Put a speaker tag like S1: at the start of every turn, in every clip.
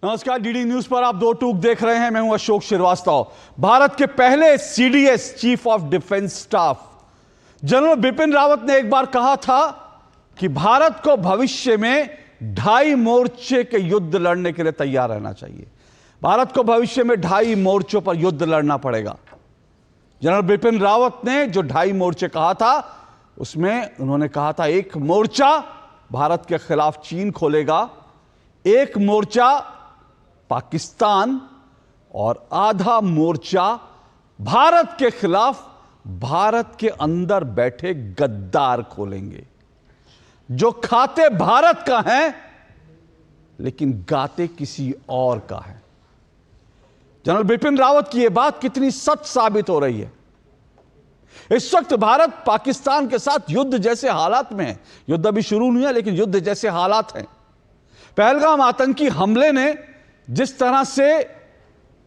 S1: नमस्कार, DD news पर आप दो टूक देख रहे हैं। मैं हूं अशोक श्रीवास्तव। भारत के पहले CDS chief of defence staff general Bipin Rawat ने एक बार कहा था कि भारत को भविष्य में 2.5 मोर्चे के युद्ध लड़ने के लिए तैयार रहना चाहिए। भारत को भविष्य में 2.5 मोर्चों पर युद्ध लड़ना पड़ेगा। जनरल बिपिन रावत ने जो 2.5 मोर्चे कहा था, उसमें उन्होंने कहा था एक मोर्चा भारत के खिलाफ चीन खोलेगा, एक मोर्चा पाकिस्तान और आधा मोर्चा भारत के खिलाफ भारत के अंदर बैठे गद्दार खोलेंगे, जो खाते भारत का है लेकिन गाते किसी और का है। जनरल बिपिन रावत की यह बात कितनी सच साबित हो रही है। इस वक्त भारत पाकिस्तान के साथ युद्ध जैसे हालात में है। युद्ध अभी शुरू नहीं है, लेकिन युद्ध जैसे हालात हैं। पहलगाम आतंकी हमले ने जिस तरह से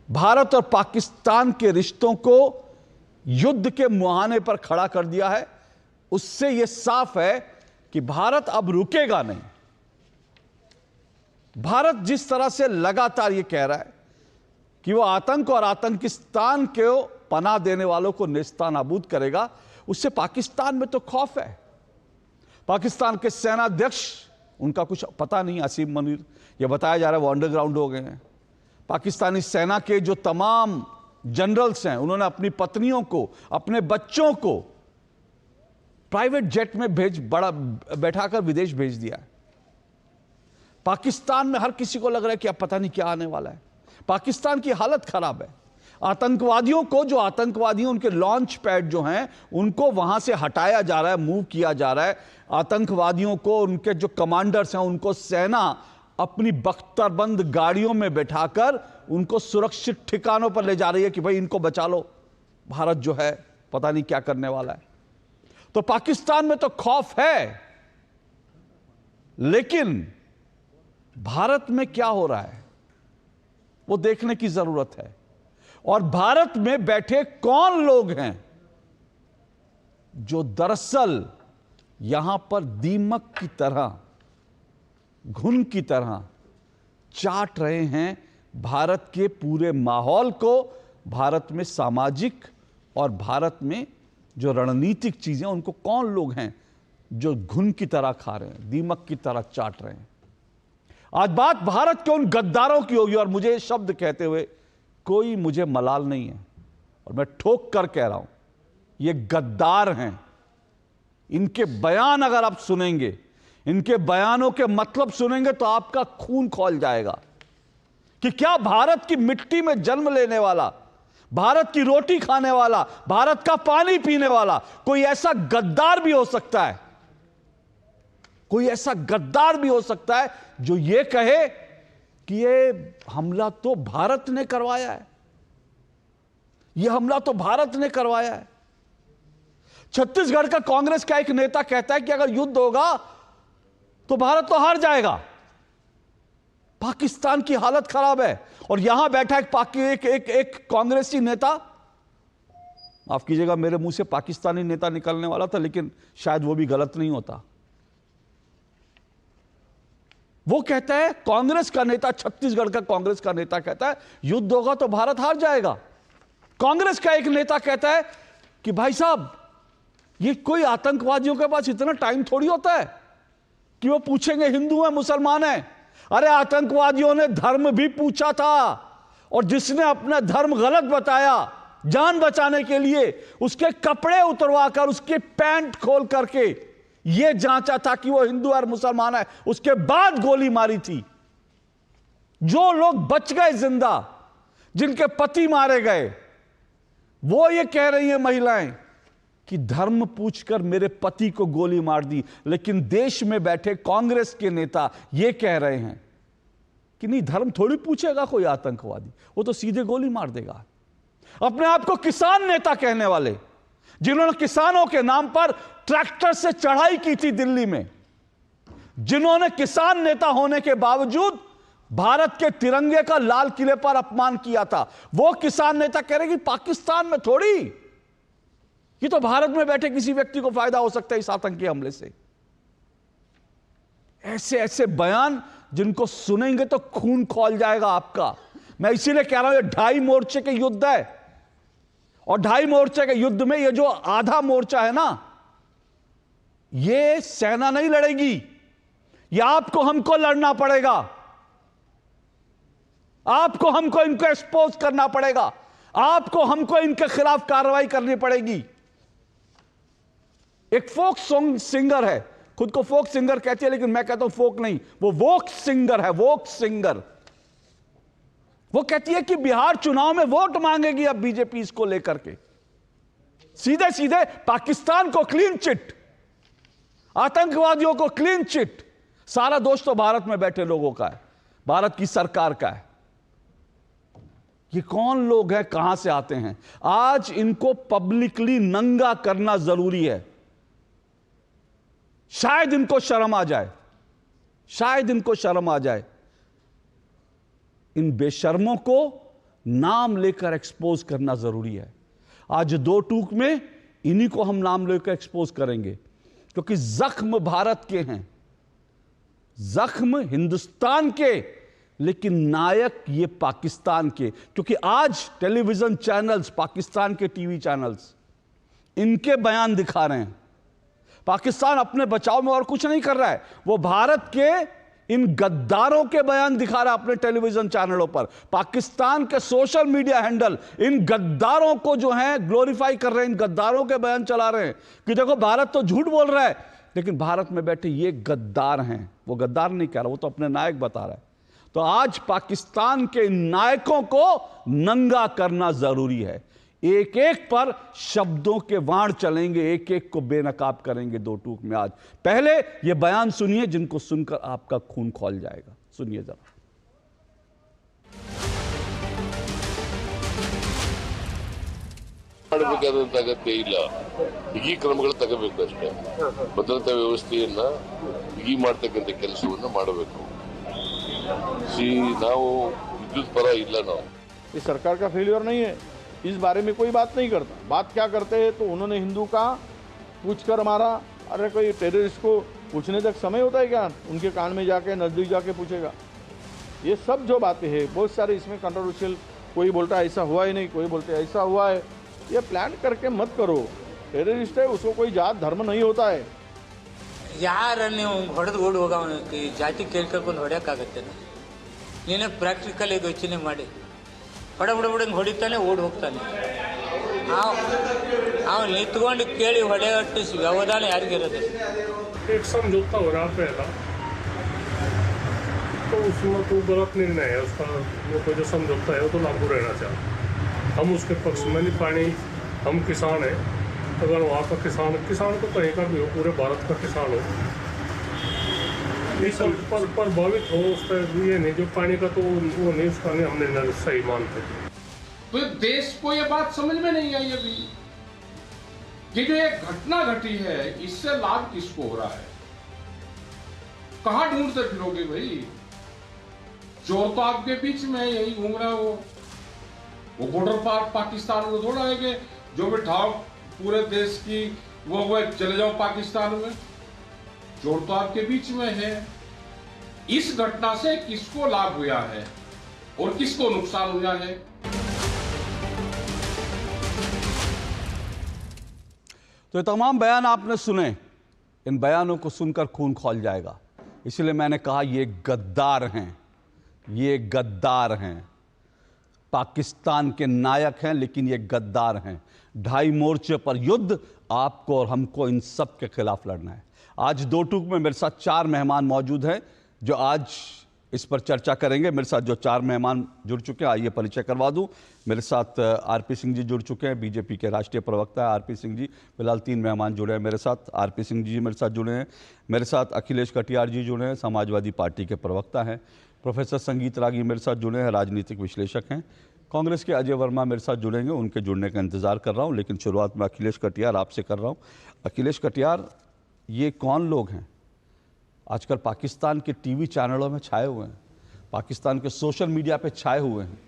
S1: भारत और पाकिस्तान के रिश्तों को युद्ध के मुहाने पर खड़ा कर दिया है, उससे यह साफ है कि भारत अब रुकेगा नहीं। भारत जिस तरह से लगातार यह कह रहा है कि वो आतंक और आतंकिस्तान को पनाह देने वालों को नेस्तनाबूद करेगा, उससे पाकिस्तान में तो खौफ है। पाकिस्तान के सेनाध्यक्ष, उनका कुछ पता नहीं, असीम मुनीर, यह बताया जा रहा है वो अंडरग्राउंड हो गए हैं। पाकिस्तानी सेना के जो तमाम जनरल्स हैं, उन्होंने अपनी पत्नियों को, अपने बच्चों को प्राइवेट जेट में बैठाकर विदेश भेज दिया है। पाकिस्तान में हर किसी को लग रहा है कि अब पता नहीं क्या आने वाला है। पाकिस्तान की हालत खराब है। आतंकवादियों को, जो आतंकवादी उनके लॉन्च पैड जो हैं, उनको वहां से हटाया जा रहा है, मूव किया जा रहा है। आतंकवादियों को, उनके जो कमांडर्स हैं, उनको सेना अपनी बख्तरबंद गाड़ियों में बैठाकर उनको सुरक्षित ठिकानों पर ले जा रही है कि भाई इनको बचा लो, भारत जो है पता नहीं क्या करने वाला है। तो पाकिस्तान में तो खौफ है, लेकिन भारत में क्या हो रहा है वो देखने की जरूरत है। और भारत में बैठे कौन लोग हैं जो दरअसल यहां पर दीमक की तरह, घुन की तरह चाट रहे हैं भारत के पूरे माहौल को, भारत में सामाजिक और भारत में जो रणनीतिक चीजें, उनको कौन लोग हैं जो घुन की तरह खा रहे हैं, दीमक की तरह चाट रहे हैं। आज बात भारत के उन गद्दारों की होगी, और मुझे शब्द कहते हुए कोई मुझे मलाल नहीं है, और मैं ठोक कर कह रहा हूं, ये गद्दार हैं। इनके बयान अगर आप सुनेंगे, इनके बयानों के मतलब सुनेंगे, तो आपका खून खौल जाएगा कि क्या भारत की मिट्टी में जन्म लेने वाला, भारत की रोटी खाने वाला, भारत का पानी पीने वाला कोई ऐसा गद्दार भी हो सकता है। कोई ऐसा गद्दार भी हो सकता है जो यह कहे कि यह हमला तो भारत ने करवाया है, यह हमला तो भारत ने करवाया है। छत्तीसगढ़ का कांग्रेस का एक नेता कहता है कि अगर युद्ध होगा तो भारत तो हार जाएगा। पाकिस्तान की हालत खराब है, और यहां बैठा एक कांग्रेसी नेता, माफ कीजिएगा मेरे मुंह से पाकिस्तानी नेता निकलने वाला था, लेकिन शायद वो भी गलत नहीं होता। वो कहता है, कांग्रेस का नेता, छत्तीसगढ़ का कांग्रेस का नेता कहता है युद्ध होगा तो भारत हार जाएगा। कांग्रेस का एक नेता कहता है कि भाई साहब, ये कोई आतंकवादियों के पास इतना टाइम थोड़ी होता है कि वो पूछेंगे हिंदू है मुसलमान है। अरे आतंकवादियों ने धर्म भी पूछा था, और जिसने अपना धर्म गलत बताया जान बचाने के लिए, उसके कपड़े उतरवाकर, उसके पैंट खोल करके यह जांचा था कि वो हिंदू और मुसलमान है, उसके बाद गोली मारी थी। जो लोग बच गए जिंदा, जिनके पति मारे गए, वो ये कह रही है महिलाएं कि धर्म पूछकर मेरे पति को गोली मार दी। लेकिन देश में बैठे कांग्रेस के नेता यह कह रहे हैं कि नहीं, धर्म थोड़ी पूछेगा कोई आतंकवादी, वो तो सीधे गोली मार देगा। अपने आप को किसान नेता कहने वाले, जिन्होंने किसानों के नाम पर ट्रैक्टर से चढ़ाई की थी दिल्ली में, जिन्होंने किसान नेता होने के बावजूद भारत के तिरंगे का लाल किले पर अपमान किया था, वो किसान नेता कह रहे कि पाकिस्तान में थोड़ी, ये तो भारत में बैठे किसी व्यक्ति को फायदा हो सकता है इस आतंकी हमले से। ऐसे ऐसे बयान जिनको सुनेंगे तो खून खौल जाएगा आपका। मैं इसीलिए कह रहा हूं, ये 2.5 मोर्चे के युद्ध है, और 2.5 मोर्चे के युद्ध में ये जो आधा मोर्चा है ना, ये सेना नहीं लड़ेगी, ये आपको हमको लड़ना पड़ेगा। आपको हमको इनको एक्सपोज करना पड़ेगा, आपको हमको इनके खिलाफ कार्रवाई करनी पड़ेगी। एक फोक सॉन्ग सिंगर है, खुद को फोक सिंगर कहती है, लेकिन मैं कहता हूं फोक नहीं, वो वोक सिंगर है, वोक सिंगर। वो कहती है कि बिहार चुनाव में वोट मांगेगी अब बीजेपी इसको लेकर के। सीधे सीधे पाकिस्तान को क्लीन चिट, आतंकवादियों को क्लीन चिट। सारा दोष तो भारत में बैठे लोगों का है, भारत की सरकार का है। ये कौन लोग हैं, कहां से आते हैं? आज इनको पब्लिकली नंगा करना जरूरी है। शायद इनको शर्म आ जाए, शायद इनको शर्म आ जाए। इन बेशर्मों को नाम लेकर एक्सपोज करना जरूरी है। आज 2 टूक में इन्हीं को हम नाम लेकर एक्सपोज करेंगे, क्योंकि जख्म भारत के हैं, जख्म हिंदुस्तान के, लेकिन नायक ये पाकिस्तान के। क्योंकि आज टेलीविजन चैनल्स, पाकिस्तान के टीवी चैनल्स इनके बयान दिखा रहे हैं। पाकिस्तान अपने बचाव में और कुछ नहीं कर रहा है, वो भारत के इन गद्दारों के बयान दिखा रहा है अपने टेलीविजन चैनलों पर। पाकिस्तान के सोशल मीडिया हैंडल इन गद्दारों को जो है ग्लोरीफाई कर रहे हैं, इन गद्दारों के बयान चला रहे हैं कि देखो भारत तो झूठ बोल रहा है, लेकिन भारत में बैठे ये गद्दार हैं। वो गद्दार नहीं कह रहा, वो तो अपने नायक बता रहा है। तो आज पाकिस्तान के नायकों को नंगा करना जरूरी है। एक एक पर शब्दों के वाण चलेंगे, एक एक को बेनकाब करेंगे 2 टूक में। आज पहले ये बयान सुनिए, जिनको सुनकर आपका खून खौल जाएगा। सुनिए जरा।
S2: ಮಾಡಬೇಕಾದಂತ ಅಗತ್ಯ ಇಲ್ಲ, ಬಿಗಿ ಕ್ರಮಗಳು ತಗೋಬೇಕಷ್ಟೇ. ಭದ್ರತಾ ವ್ಯವಸ್ಥೆಯನ್ನ ಬಿಗಿ ಮಾಡ್ತಕ್ಕಂಥ ಕೆಲಸವನ್ನ ಮಾಡಬೇಕು. ನಾವು ವಿದ್ಯುತ್ ಪರ ಇಲ್ಲ, ನಾವು
S3: ये सरकार का फेलियर नहीं है, इस बारे में कोई बात नहीं करता। बात क्या करते हैं तो उन्होंने हिंदू का पूछकर मारा। अरे कोई टेररिस्ट को पूछने तक समय होता है क्या? उनके कान में जाके नज़दीक जाके पूछेगा। ये सब जो बातें हैं बहुत सारे इसमें कंट्रोवर्शियल, कोई बोलता है ऐसा हुआ ही नहीं, कोई बोलते ऐसा हुआ है। ये प्लान करके मत करो। टेररिस्ट है, उसको कोई जात धर्म नहीं होता है।
S4: ಯಾರ ನೀವು ಹೊಡೆದು ಓಡಿ ಹೋಗವನು ಜಾತಿ ಕೇಳ್ಕೊಂಡು ಹೊಡೆಯೋಕ್ಕಾಗತ್ತೆ? ನೀನೇ ಪ್ರಾಕ್ಟಿಕಲ್ ಆಗಿ ಯೋಚನೆ ಮಾಡಿ. ಹೊಡೆಬಿಡಂಗೆ ಹೊಡಿತಾನೆ, ಓಡಿ ಹೋಗ್ತಾನೆ. ಅವ್ನು ನಿಂತ್ಕೊಂಡು ಕೇಳಿ ಹೊಡೆಯಟ್ಟು ವ್ಯವಧಾನ ಯಾರಿಗಿರೋದು?
S5: एक समझौता हो रहा पहला, तो उसमें तो गलत निर्णय है उसका। वो कोई जो समझौता है वो तो लागू रहना चाहिए। हम उसके पक्ष में नहीं। पानी, हम किसान हैं, अगर वहाँ का किसान तो कहीं का भी हो, पूरे भारत का किसान हो, इस पर प्रभावित हो उस पर ये नहीं। जो पानी का तो वो नहीं, उसका नहीं हमने सही मानते।
S6: तो देश को ये बात समझ में नहीं आई अभी कि जो एक घटना घटी है, इससे लाभ किसको हो रहा है? कहां ढूंढते फिरोगे भाई? चोर तो आपके बीच में यही घूम रहा है। वो बॉर्डर पार पाकिस्तान में थोड़ा है कि जो भी ठाव पूरे देश की वो चले जाओ पाकिस्तान में। चोर तो आपके बीच में है। इस घटना से किसको लाभ हुआ है और किसको नुकसान हुआ है?
S1: तो ये तमाम बयान आपने सुने, इन बयानों को सुनकर खून खौल जाएगा। इसलिए मैंने कहा ये गद्दार हैं, ये गद्दार हैं। पाकिस्तान के नायक हैं, लेकिन ये गद्दार हैं। 2.5 मोर्चे पर युद्ध आपको और हमको इन सब के खिलाफ लड़ना है। आज 2 टूक में मेरे साथ 4 मेहमान मौजूद हैं जो आज इस पर चर्चा करेंगे। मेरे साथ जो 4 मेहमान जुड़ चुके हैं, आइए परिचय करवा दूं। मेरे साथ आरपी सिंह जी जुड़ चुके हैं, बीजेपी के राष्ट्रीय प्रवक्ता है आरपी सिंह जी। फिलहाल 3 मेहमान जुड़े हैं मेरे साथ। आरपी सिंह जी मेरे साथ जुड़े हैं। मेरे साथ अखिलेश कटियार जी जुड़े हैं, समाजवादी पार्टी के प्रवक्ता हैं। प्रोफेसर संगीत रागी मेरे साथ जुड़े हैं, राजनीतिक विश्लेषक हैं। कांग्रेस के अजय वर्मा मेरे साथ जुड़ेंगे, उनके जुड़ने का इंतजार कर रहा हूँ। लेकिन शुरुआत में अखिलेश कटियार आपसे कर रहा हूँ। अखिलेश कटियार, ये कौन लोग हैं आजकल पाकिस्तान के टीवी चैनलों में छाए हुए हैं, पाकिस्तान के सोशल मीडिया पे छाए हुए हैं?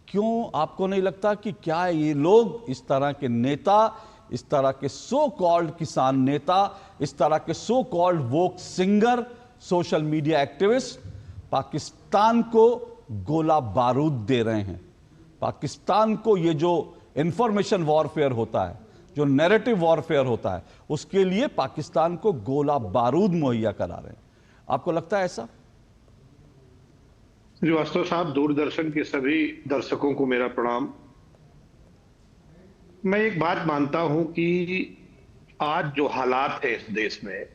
S1: क्यों आपको नहीं लगता कि क्या ये लोग, इस तरह के नेता, इस तरह के सो कॉल्ड किसान नेता, इस तरह के so called woke singer social media activist Pakistan को गोला बारूद दे रहे हैं। पाकिस्तान को ये जो इंफॉर्मेशन वॉरफेयर होता है, जो नैरेटिव वॉरफेयर होता है, उसके लिए पाकिस्तान को गोला बारूद मुहैया करा रहे हैं। आपको लगता है ऐसा?
S7: श्रीवास्तव साहब, दूरदर्शन के सभी दर्शकों को मेरा प्रणाम। मैं एक बात मानता हूं कि आज जो हालात है इस देश में,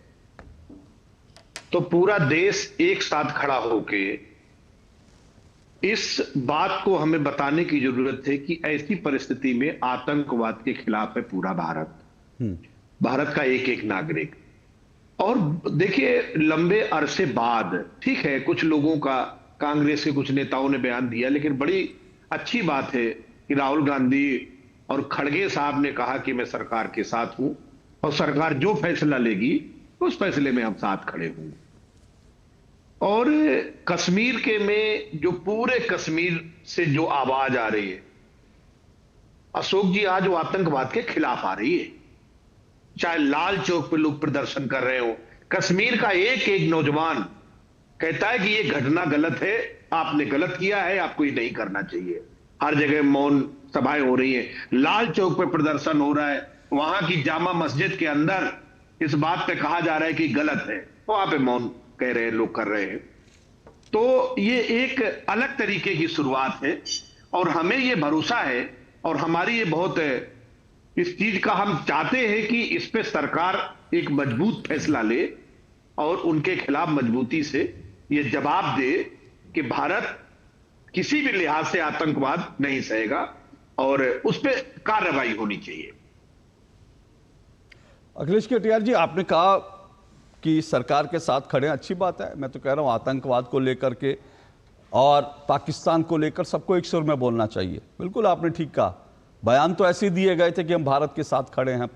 S7: तो पूरा देश एक साथ खड़ा होके इस बात को हमें बताने की जरूरत है कि ऐसी परिस्थिति में आतंकवाद के खिलाफ है पूरा भारत, भारत का एक एक नागरिक। और देखिए, लंबे अरसे बाद, ठीक है, कुछ लोगों का, कांग्रेस के कुछ नेताओं ने बयान दिया, लेकिन बड़ी अच्छी बात है कि राहुल गांधी और खड़गे साहब ने कहा कि मैं सरकार के साथ हूं और सरकार जो फैसला लेगी उस फैसले में हम साथ खड़े होंगे। और कश्मीर के में जो पूरे कश्मीर से जो आवाज आ रही है अशोक जी, आज वो आतंकवाद के खिलाफ आ रही है। चाहे लाल चौक पे लोग प्रदर्शन कर रहे हो, कश्मीर का एक एक नौजवान कहता है कि ये घटना गलत है, आपने गलत किया है, आपको ये नहीं करना चाहिए। हर जगह मौन सभाएं हो रही है, लाल चौक पे प्रदर्शन हो रहा है, वहां की जामा मस्जिद के अंदर इस बात पे कहा जा रहा है कि गलत है, वहां पे मौन कह रहे हैं लोग, कर रहे हैं। तो ये एक अलग तरीके की शुरुआत है और हमें ये भरोसा है और हमारी ये बहुत इस चीज का हम चाहते हैं कि इस पे सरकार एक मजबूत फैसला ले और उनके खिलाफ मजबूती से ये जवाब दे कि भारत किसी भी लिहाज से आतंकवाद नहीं सहेगा और उस पर कार्रवाई होनी चाहिए।
S1: अखिलेश कटियार जी, आपने कहा कि सरकार के साथ खड़े हैं, अच्छी बात है। मैं तो कह रहा हूं आतंकवाद को लेकर के और पाकिस्तान को लेकर सबको एक सुर में बोलना चाहिए। बिल्कुल आपने ठीक कहा। बयान तो ऐसे दिए गए थे कि हम भारत के साथ खड़े हैं,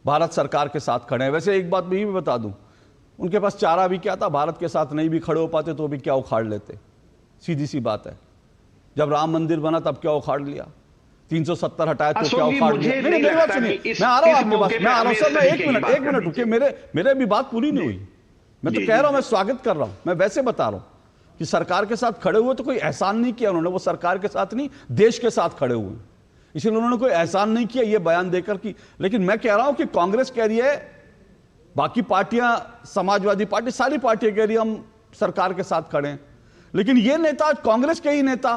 S1: भारत सरकार के साथ खड़े हैं। वैसे एक बात मैं भी बता दूं, उनके पास चारा भी क्या था, भारत के साथ नहीं भी खड़े हो पाते तो भी क्या उखाड़ लेते। सीधी सी बात है, जब राम मंदिर बना तब क्या उखाड़ लिया, 370 हटाया तो क्या उखाड़ लिया। नहीं, मेरी बात सुनिए, मैं आ रहा हूं आपके पास, मैं आ रहा हूं सर, मैं एक मिनट रुकिए, मेरे भी बात पूरी नहीं हुई। मैं तो कह रहा हूं, मैं स्वागत कर रहा हूं, मैं वैसे बता रहा हूं कि सरकार के साथ खड़े हुए तो कोई एहसान नहीं किया उन्होंने, वो सरकार के साथ नहीं देश के साथ खड़े हुए, इसलिए उन्होंने कोई एहसान नहीं किया ये बयान देकर की। लेकिन मैं कह रहा हूं कि कांग्रेस कह रही है, बाकी पार्टियां, समाजवादी पार्टी, सारी पार्टियां कह रही है हम सरकार के साथ खड़े हैं, लेकिन ये नेता, कांग्रेस के ही नेता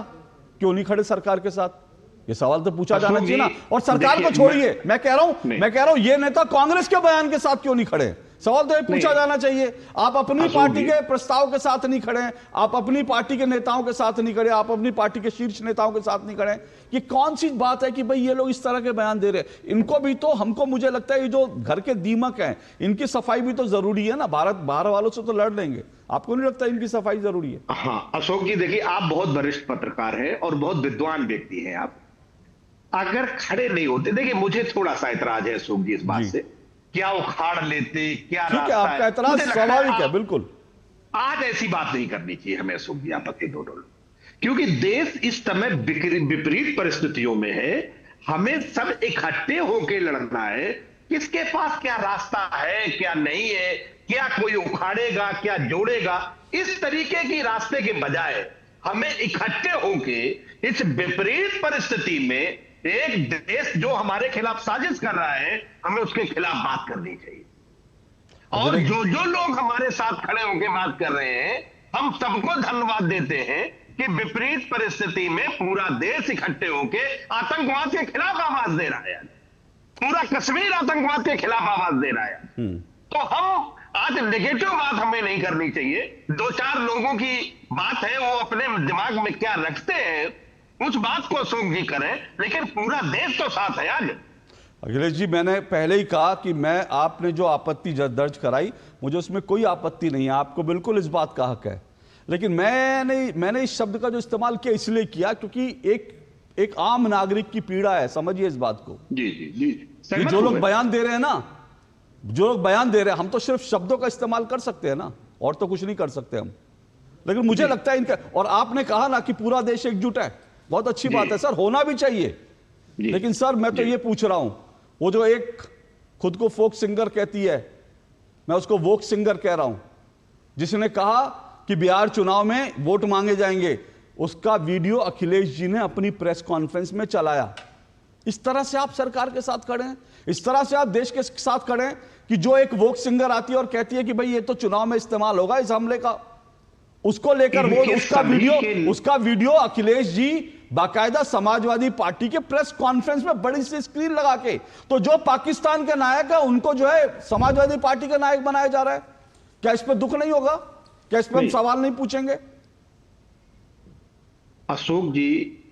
S1: क्यों नहीं खड़े सरकार के साथ? ये सवाल तो पूछा जाना चाहिए ना। और सरकार को छोड़िए, मैं कह रहा हूं ये नेता कांग्रेस के बयान के साथ क्यों नहीं खड़े? सवाल तो ये पूछा जाना चाहिए। आप अपनी पार्टी के प्रस्ताव के साथ नहीं खड़े, आप अपनी पार्टी के नेताओं के साथ नहीं खड़े, आप अपनी पार्टी के शीर्ष नेताओं के साथ नहीं खड़े। ये कौन सी बात है कि भाई ये लोग इस तरह के बयान दे रहे हैं? इनको भी तो, हमको मुझे लगता है ये जो घर के दीमक हैं, इनकी सफाई भी तो जरूरी है ना। भारत बाहर वालों से तो लड़ लेंगे, आपको नहीं लगता इनकी सफाई जरूरी है?
S7: हाँ अशोक जी, देखिए, आप बहुत वरिष्ठ पत्रकार हैं और बहुत विद्वान व्यक्ति हैं। आप अगर खड़े नहीं होते, देखिए मुझे थोड़ा सा ऐतराज है अशोक जी इस बात से, क्या उखाड़ लेते, क्या रास्ता है,
S1: आपका ऐतराज स्वाभाविक है, बिल्कुल।
S7: आज ऐसी बात नहीं करनी चाहिए हमें अशोक जी, आपत्ति दोनों, क्योंकि देश इस समय विपरीत परिस्थितियों में है। हमें सब इकट्ठे होकर लड़ना है, किसके पास क्या रास्ता है, क्या नहीं है, क्या कोई उखाड़ेगा, क्या जोड़ेगा, इस तरीके की रास्ते के बजाय हमें इकट्ठे होकर इस विपरीत परिस्थिति में एक देश जो हमारे खिलाफ साजिश कर रहा है, हमें उसके खिलाफ बात करनी चाहिए। और जो लोग हमारे साथ खड़े होकर बात कर रहे हैं, हम सबको धन्यवाद देते हैं कि विपरीत परिस्थिति में पूरा देश इकट्ठे होकर आतंकवाद के खिलाफ आवाज दे रहा है। पूरा कश्मीर आतंकवाद के खिलाफ आवाज दे रहा है। तो हम आज नेगेटिव बात हमें नहीं करनी चाहिए। दो चार लोगों की बात है, वो अपने दिमाग में क्या रखते हैं उस बात को अशोक जी करें, लेकिन पूरा देश तो साथ है। आज
S1: अखिलेश जी, मैंने पहले ही कहा कि मैं, आपने जो आपत्ति दर्ज कराई, मुझे उसमें कोई आपत्ति नहीं है, आपको बिल्कुल इस बात का हक है। लेकिन मैंने इस शब्द का जो इस्तेमाल किया इसलिए किया क्योंकि एक आम नागरिक की पीड़ा है, समझिए इस बात को।
S7: जी जी जी,
S1: जो लोग बयान दे रहे हैं ना, जो लोग बयान दे रहे हैं, हम तो सिर्फ शब्दों का इस्तेमाल कर सकते हैं ना, और तो कुछ नहीं कर सकते हम। लेकिन मुझे लगता है इनका, और आपने कहा ना कि पूरा देश एकजुट है, बहुत अच्छी बात है सर, होना भी चाहिए। लेकिन सर मैं तो ये पूछ रहा हूं, वो जो एक खुद को फोक सिंगर कहती है, मैं उसको वोक सिंगर कह रहा हूं, जिसने कहा कि बिहार चुनाव में वोट मांगे जाएंगे, उसका वीडियो अखिलेश जी ने अपनी प्रेस कॉन्फ्रेंस में चलाया। इस तरह से आप सरकार के साथ खड़े हैं, इस तरह से आप देश के साथ खड़े हैं कि जो एक वोक सिंगर आती है और कहती है कि भाई ये तो चुनाव में इस्तेमाल होगा इस हमले का, उसको लेकर वो उसका वीडियो अखिलेश जी बाकायदा समाजवादी पार्टी के प्रेस कॉन्फ्रेंस में बड़ी सी स्क्रीन लगा के, तो जो पाकिस्तान के नायक है उनको जो है समाजवादी पार्टी का नायक बनाया जा रहा है। क्या इस पर दुख नहीं होगा? क्या इस पर हम सवाल नहीं पूछेंगे?
S7: अशोक जी,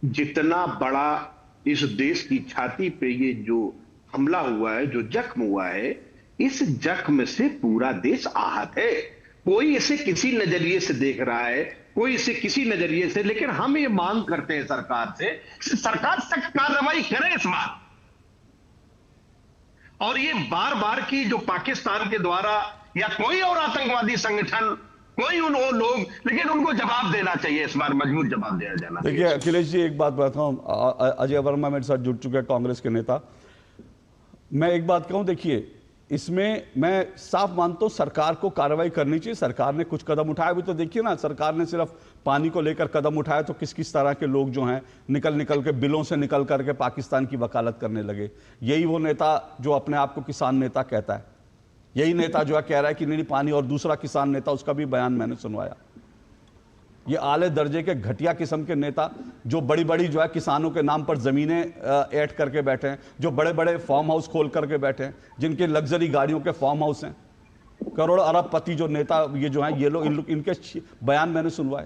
S7: जितना बड़ा इस देश की छाती पे ये जो हमला हुआ है, जो जख्म हुआ है, इस जख्म से पूरा देश आहत है। कोई इसे किसी नजरिए से देख रहा है, कोई इसे किसी नजरिए से, लेकिन हम ये मांग करते हैं सरकार से, सरकार सख्त कार्रवाई करे इस बार। और ये बार बार की जो पाकिस्तान के द्वारा या कोई और आतंकवादी संगठन, कोई उन लोग, लेकिन उनको जवाब देना चाहिए, इस बार मजबूत जवाब देना जाना।
S1: देखिए अखिलेश जी, एक बात बताऊं, अजय वर्मा मेरे साथ जुड़ चुके हैं, कांग्रेस के नेता। मैं एक बात कहूं, देखिए इसमें मैं साफ मानता हूं सरकार को कार्रवाई करनी चाहिए। सरकार ने कुछ कदम उठाया भी, तो देखिए ना, सरकार ने सिर्फ पानी को लेकर कदम उठाया तो किस किस तरह के लोग जो हैं निकल के बिलों से निकल करके पाकिस्तान की वकालत करने लगे। यही वो नेता जो अपने आप को किसान नेता कहता है, यही नेता जो है कह रहा है कि नहीं पानी, और दूसरा किसान नेता, उसका भी बयान मैंने सुनवाया। ये आले दर्जे के घटिया किस्म के नेता जो बड़ी बड़ी जो है किसानों के नाम पर जमीनें ऐड करके बैठे हैं, जो बड़े बड़े फार्म हाउस खोल करके बैठे हैं, जिनके लग्जरी गाड़ियों के फार्म हाउस हैं, करोड़ अरबपति जो नेता ये जो हैं, ये लोग इनके बयान मैंने सुनवाए।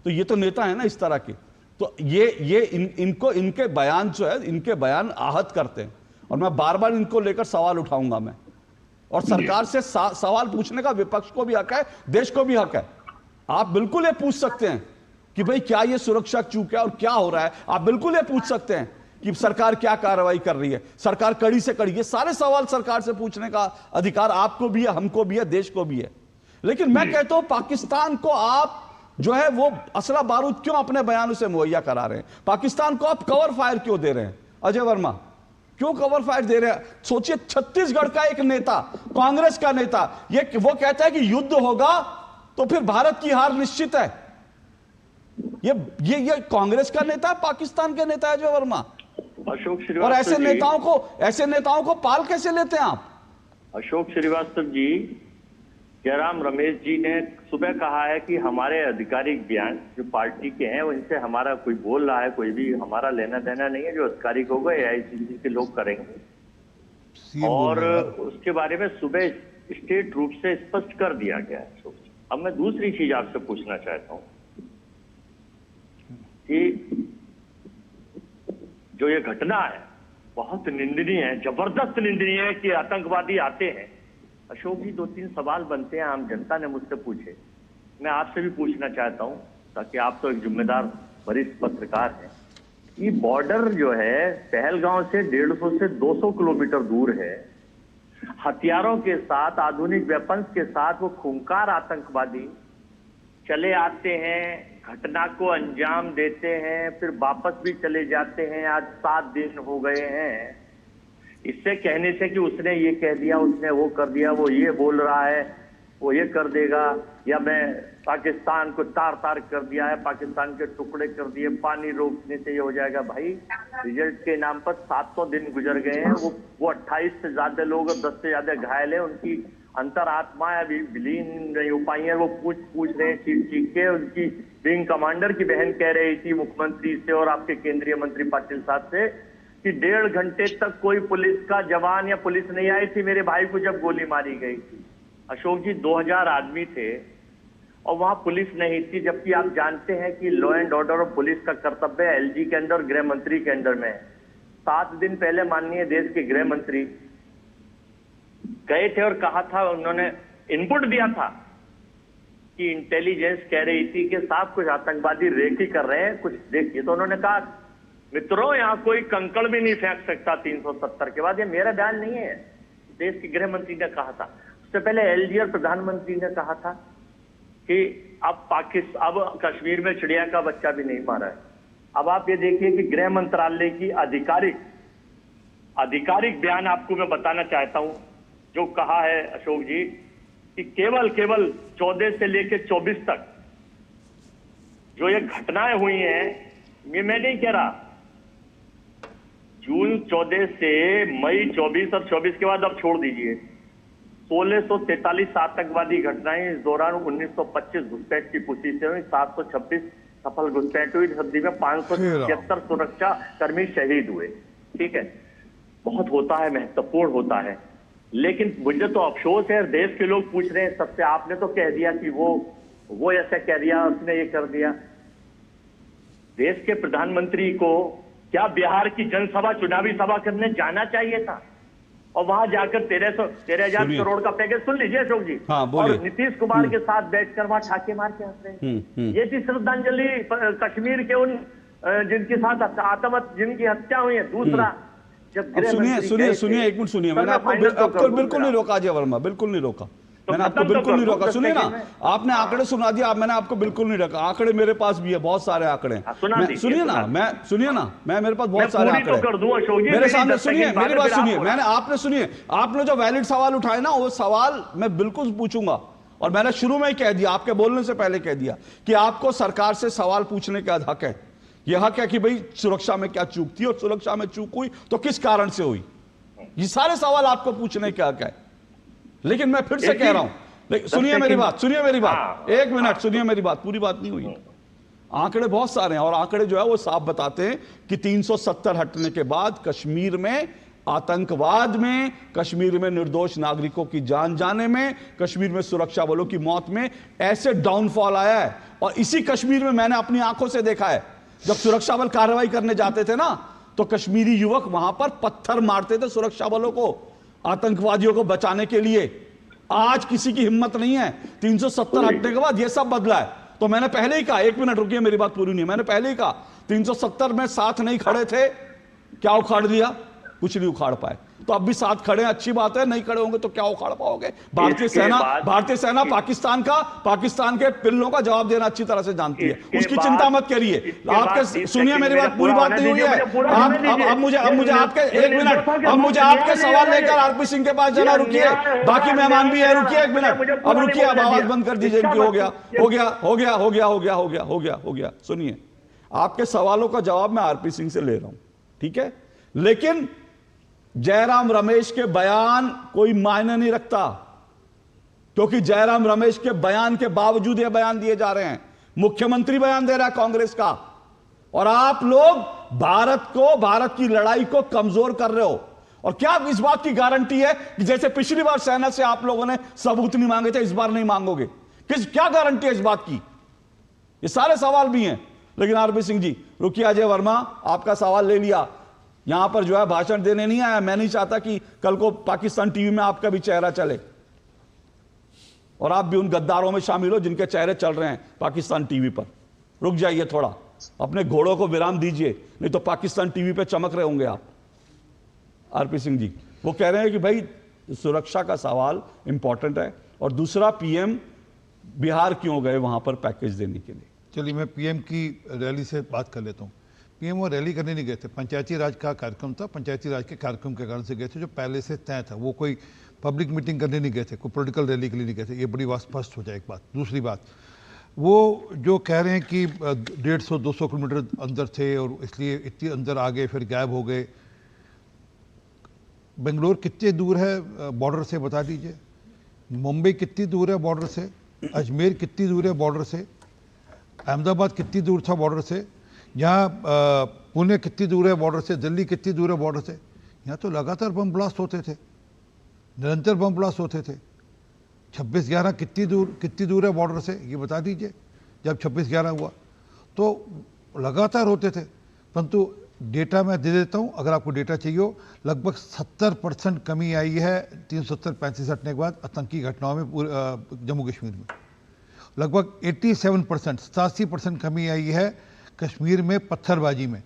S1: तो ये तो नेता है ना इस तरह के। तो इनको इनके बयान जो है, इनके बयान आहत करते हैं, और मैं बार बार इनको लेकर सवाल उठाऊंगा मैं। और सरकार से सवाल पूछने का विपक्ष को भी हक है, देश को भी हक है। आप बिल्कुल ये पूछ सकते हैं कि भाई क्या ये सुरक्षा चूक है और क्या हो रहा है। आप बिल्कुल ये पूछ सकते हैं कि सरकार क्या कार्रवाई कर रही है, सरकार कड़ी से कड़ी। ये सारे सवाल सरकार से पूछने का अधिकार आपको भी है, हमको भी है, देश को भी है। लेकिन मैं कहता हूं पाकिस्तान को आप जो है वो असला बारूद क्यों अपने बयानों से मुहैया करा रहे हैं? पाकिस्तान को आप कवर फायर क्यों दे रहे हैं? अजय वर्मा, क्यों कवर फायर दे रहे हैं? सोचिए, छत्तीसगढ़ का एक नेता, कांग्रेस का नेता, ये वो कहता है कि युद्ध होगा तो फिर भारत की हार निश्चित है। ये कांग्रेस का नेता है, पाकिस्तान के नेता है अजय वर्मा।
S8: अशोक श्रीवास्तव,
S1: और ऐसे नेताओं को पाल कैसे लेते हैं आप?
S8: अशोक श्रीवास्तव जी, जयराम रमेश जी ने सुबह कहा है कि हमारे आधिकारिक बयान जो पार्टी के हैं उनसे हमारा कोई बोल रहा है, कोई भी हमारा लेना देना नहीं है, जो आधिकारिक होगा AICC के लोग करेंगे। और उसके बारे में सुबह स्टेट रूप से स्पष्ट कर दिया गया है। अब मैं दूसरी चीज आपसे पूछना चाहता हूं कि जो ये घटना है बहुत निंदनीय है, जबरदस्त निंदनीय है कि आतंकवादी आते हैं। अशोक जी, 2-3 सवाल बनते हैं, आम जनता ने मुझसे पूछे, मैं आपसे भी पूछना चाहता हूं, ताकि आप तो एक जिम्मेदार वरिष्ठ पत्रकार हैं। ये बॉर्डर जो है पहलगांव से 150 से 200 किलोमीटर दूर है। हथियारों के साथ, आधुनिक वेपन्स के साथ वो खूंखार आतंकवादी चले आते हैं, घटना को अंजाम देते हैं, फिर वापस भी चले जाते हैं। आज 7 दिन हो गए हैं। इससे कहने से कि उसने ये कह दिया, उसने वो कर दिया, वो ये बोल रहा है, वो ये कर देगा, या मैं पाकिस्तान को तार तार कर दिया है, पाकिस्तान के टुकड़े कर दिए, पानी रोकने से ये हो जाएगा। भाई, रिजल्ट के नाम पर 700 दिन गुजर गए हैं। वो 28 से ज्यादा लोग और 10 से ज्यादा घायल है। उनकी अंतरात्माएं अभी विलीन नहीं हो पाई है। वो पूछ रहे हैं चीख के। उनकी विंग कमांडर की बहन कह रही थी मुख्यमंत्री से और आपके केंद्रीय मंत्री पाटिल साहब से कि 1.5 घंटे तक कोई पुलिस का जवान या पुलिस नहीं आई थी मेरे भाई को जब गोली मारी गई थी। अशोक जी, 2000 आदमी थे और वहां पुलिस नहीं थी, जबकि आप जानते हैं कि लॉ एंड ऑर्डर और पुलिस का कर्तव्य LG के अंदर, गृह मंत्री के अंडर में है। 7 दिन पहले माननीय देश के गृह मंत्री गए थे और कहा था, उन्होंने इनपुट दिया था कि इंटेलिजेंस कह रही थी कि साहब कुछ आतंकवादी रेकी कर रहे हैं, कुछ देखिए। तो उन्होंने कहा, मित्रों यहाँ कोई कंकड़ भी नहीं फेंक सकता 370 के बाद। ये मेरा बयान नहीं है, देश के गृह मंत्री ने कहा था। उससे पहले LG और प्रधानमंत्री ने कहा था कि अब कश्मीर में चिड़िया का बच्चा भी नहीं मारा है। अब आप ये देखिए कि गृह मंत्रालय की आधिकारिक बयान आपको मैं बताना चाहता हूं, जो कहा है अशोक जी कि केवल 14 से लेकर 24 तक जो ये घटनाएं हुई हैं, ये मैं नहीं कह रहा, जून 14 से मई 24 और 24 के बाद अब छोड़ दीजिए, 1643 आतंकवादी घटनाएं इस दौरान 1925 घुसपैठ की कोशिश हुई, 726 सफल घुसपैठ हुई, सदी में 577 सुरक्षा कर्मी शहीद हुए। ठीक है, बहुत होता है, महत्वपूर्ण होता है, लेकिन मुझे तो अफसोस है, देश के लोग पूछ रहे हैं सबसे, आपने तो कह दिया कि वो ऐसा कह दिया, उसने ये कर दिया। देश के प्रधानमंत्री को क्या बिहार की जनसभा, चुनावी सभा करने जाना चाहिए था? और वहां जाकर 13,000 करोड़ का पैकेज, सुन लीजिए अशोक जी,
S1: हाँ,
S8: और नीतीश कुमार के साथ बैठकर वहां ठाके मार के हंस रहे हैं। ये थी श्रद्धांजलि कश्मीर के उन जिनके साथ जिनकी हत्या हुई है। दूसरा, जब
S1: सुनिए एक मिनट सुनिए, मैंने आपको बिल्कुल नहीं रोका अजय वर्मा, बिल्कुल नहीं रोका, मैंने आपको बिल्कुल नहीं रोका। सुनिए ना, आपने आंकड़े सुना दिया, मैंने आपको बिल्कुल नहीं रोका। आंकड़े मेरे पास भी है, बहुत सारे आंकड़े। सुनिए ना, मैं मेरे पास बहुत सारे आंकड़े मेरे सामने। सुनिए मेरी बात, सुनिए, आपने जो वैलिड सवाल उठाए ना, वो सवाल मैं बिल्कुल पूछूंगा, और मैंने शुरू में ही कह दिया, आपके बोलने से पहले कह दिया कि आपको सरकार से सवाल पूछने का हक है। यह हक है कि भाई सुरक्षा में क्या चूक थी, और सुरक्षा में चूक हुई तो किस कारण से हुई, ये सारे सवाल आपको पूछने का हक है। लेकिन मैं फिर से कह रहा हूं, सुनिए मेरी बात, एक मिनट सुनिए मेरी बात, पूरी बात नहीं हुई। आंकड़े बहुत सारे हैं, और आंकड़े जो है वो साफ बताते हैं कि 370 हटने के बाद कश्मीर में आतंकवाद में, कश्मीर में निर्दोष नागरिकों की जान जाने में, कश्मीर में सुरक्षा बलों की मौत में ऐसे डाउनफॉल आया है। और इसी कश्मीर में मैंने अपनी आंखों से देखा है, जब सुरक्षा बल कार्रवाई करने जाते थे ना, तो कश्मीरी युवक वहां पर पत्थर मारते थे सुरक्षा बलों को, आतंकवादियों को बचाने के लिए। आज किसी की हिम्मत नहीं है। 370 हटने के बाद यह सब बदला है। तो मैंने पहले ही कहा, एक मिनट रुकिए, मेरी बात पूरी नहीं, मैंने पहले ही कहा 370 में साथ नहीं खड़े थे, क्या उखाड़ दिया? कुछ नहीं उखाड़ पाए। तो अब भी साथ खड़े हैं, अच्छी बात है, नहीं खड़े होंगे तो क्या उखाड़ पाओगे? भारतीय सेना पाकिस्तान के पिल्लों का जवाब देना अच्छी तरह से जानती है, उसकी चिंता मत करिए। आपके सुनिए मेरी बात, पूरी बात नहीं हुई है। अब मुझे आपके एक मिनट, अब मुझे आपके सवाल लेकर आरपी सिंह के पास जाना, रुकिए, बाकी मेहमान भी है, रुकिए एक मिनट, अब रुकिए, अब आवाज बंद कर दीजिए इनकी। हो गया। सुनिए, आपके सवालों का जवाब मैं आरपी सिंह से ले रहा हूं, ठीक है, लेकिन जयराम रमेश के बयान कोई मायने नहीं रखता, क्योंकि जयराम रमेश के बयान के बावजूद ये बयान दिए जा रहे हैं। मुख्यमंत्री बयान दे रहा है कांग्रेस का, और आप लोग भारत की लड़ाई को कमजोर कर रहे हो। और क्या इस बात की गारंटी है कि जैसे पिछली बार सेना से आप लोगों ने सबूत नहीं मांगे थे, इस बार नहीं मांगोगे? क्या गारंटी है इस बात की? ये सारे सवाल भी हैं। लेकिन आरपी सिंह जी रुकिए, अजय वर्मा आपका सवाल ले लिया, यहां पर जो है भाषण देने नहीं आया। मैं नहीं चाहता कि कल को पाकिस्तान टीवी में आपका भी चेहरा चले, और आप भी उन गद्दारों में शामिल हो जिनके चेहरे चल रहे हैं पाकिस्तान टीवी पर। रुक जाइए थोड़ा, अपने घोड़ों को विराम दीजिए, नहीं तो पाकिस्तान टीवी पे चमक रहे होंगे आप। आरपी सिंह जी वो कह रहे हैं कि भाई सुरक्षा का सवाल इंपॉर्टेंट है, और दूसरा पीएम बिहार क्यों गए वहां पर पैकेज देने के लिए।
S9: चलिए मैं पीएम की रैली से बात कर लेता हूँ। पीएम वो रैली करने नहीं गए थे, पंचायती राज का कार्यक्रम था, पंचायती राज के कार्यक्रम के कारण से गए थे जो पहले से तय था। वो कोई पब्लिक मीटिंग करने नहीं गए थे, कोई पॉलिटिकल रैली के लिए नहीं गए थे, ये बड़ी बात स्पष्ट हो जाए। एक बात, दूसरी बात, वो जो कह रहे हैं कि 150-200 किलोमीटर अंदर थे और इसलिए इतनी अंदर आ गए, फिर गायब हो गए। बेंगलोर कितने दूर है बॉर्डर से बता दीजिए, मुंबई कितनी दूर है बॉर्डर से, अजमेर कितनी दूर है बॉर्डर से, अहमदाबाद कितनी दूर था बॉर्डर से, यहाँ पुणे कितनी दूर है बॉर्डर से, दिल्ली कितनी दूर है बॉर्डर से। यहाँ तो लगातार बम ब्लास्ट होते थे, निरंतर बम ब्लास्ट होते थे। 26/11 कितनी दूर है बॉर्डर से, ये बता दीजिए। जब 26/11 हुआ तो लगातार होते थे, परंतु डेटा मैं दे देता हूँ अगर आपको डेटा चाहिए हो। लगभग 70% कमी आई है 370-35 हटने के बाद आतंकी घटनाओं में जम्मू कश्मीर में। लगभग 87% कमी आई है कश्मीर में पत्थरबाजी में।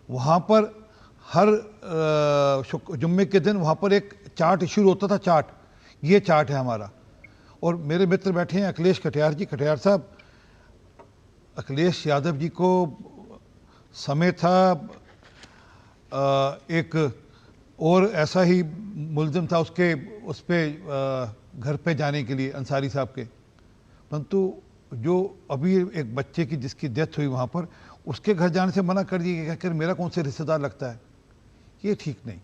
S9: वहाँ पर हर जुम्मे के दिन वहाँ पर एक चार्ट शुरू होता था, चार्ट, ये चार्ट है हमारा। और मेरे मित्र बैठे हैं अखिलेश कटियार जी, कटियार साहब, अखिलेश यादव जी को समय था एक और ऐसा ही मुलजिम था, उस पर घर पे जाने के लिए अंसारी साहब के, परंतु जो अभी एक बच्चे की जिसकी डेथ हुई वहाँ पर, उसके घर जाने से मना कर दिया, कहकर मेरा कौन से रिश्तेदार लगता है, ये ठीक नहीं।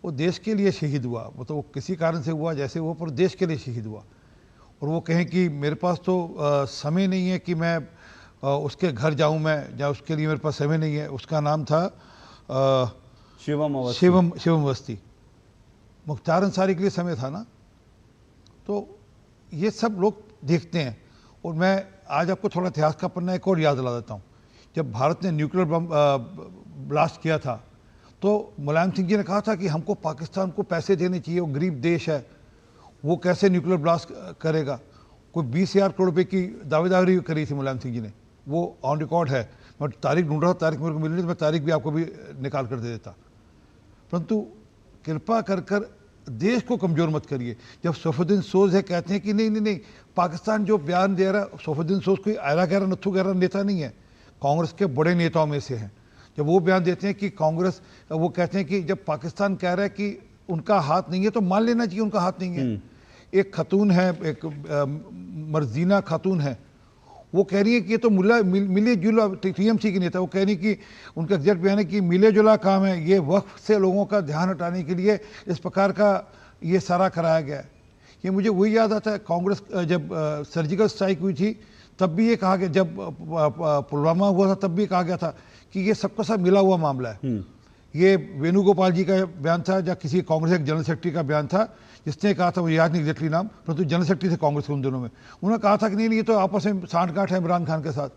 S9: वो देश के लिए शहीद हुआ, वो तो वो किसी कारण से हुआ जैसे हुआ, पर देश के लिए शहीद हुआ। और वो कहें कि मेरे पास तो समय नहीं है कि मैं उसके घर जाऊं, मैं या उसके लिए मेरे पास समय नहीं है। उसका नाम था शिवम अवस्थी। मुख्तार अंसारी के लिए समय था ना। तो ये सब लोग देखते हैं। और मैं आज आपको थोड़ा इतिहास का पन्ना एक और याद दिला देता हूँ। जब भारत ने न्यूक्लियर बम ब्लास्ट किया था तो मुलायम सिंह जी ने कहा था कि हमको पाकिस्तान को पैसे देने चाहिए, वो गरीब देश है, वो कैसे न्यूक्लियर ब्लास्ट करेगा। कोई 20,000 करोड़ रुपये की दावेदारी करी थी मुलायम सिंह जी ने, वो ऑन रिकॉर्ड है। मैं तारीख ढूंढ रहा हूँ, तारीख मेरे को मिल रही, तो मैं तारीख भी आपको भी निकाल कर दे देता। परंतु कृपा कर कर देश को कमज़ोर मत करिए। जब सैफुद्दीन सोज है कहते हैं कि नहीं, पाकिस्तान जो बयान दे रहा है, सैफुद्दीन सोज कोई आयरा गहरा नत्थू गहरा नेता नहीं है, कांग्रेस के बड़े नेताओं में से हैं। जब वो बयान देते हैं कि कांग्रेस, वो कहते हैं कि जब पाकिस्तान कह रहा है कि उनका हाथ नहीं है तो मान लेना चाहिए उनका हाथ नहीं है। एक खातून है, एक मर्जीना खातून है, वो कह रही है कि ये तो मिले जुला टीएमसी की नेता, वो कह रही कि उनका एग्जैक्ट बयान है कि मिले जुला काम है, ये वक्फ से लोगों का ध्यान हटाने के लिए इस प्रकार का ये सारा कराया गया है। ये मुझे वही याद आता है, कांग्रेस जब सर्जिकल स्ट्राइक हुई थी तब भी ये कहा गया, जब पुलवामा हुआ था तब भी कहा गया था कि ये सबका सब मिला हुआ मामला है। ये वेणुगोपाल जी का बयान था या किसी कांग्रेस के जनरल सेक्रेटरी का बयान था, जिसने कहा था, वो याद नहीं एग्जैक्टली नाम, परंतु जनरल सेक्रेटरी थे कांग्रेस के उन दिनों में। उन्होंने कहा था कि नहीं ये तो आपस में सांठगांठ है इमरान खान के साथ।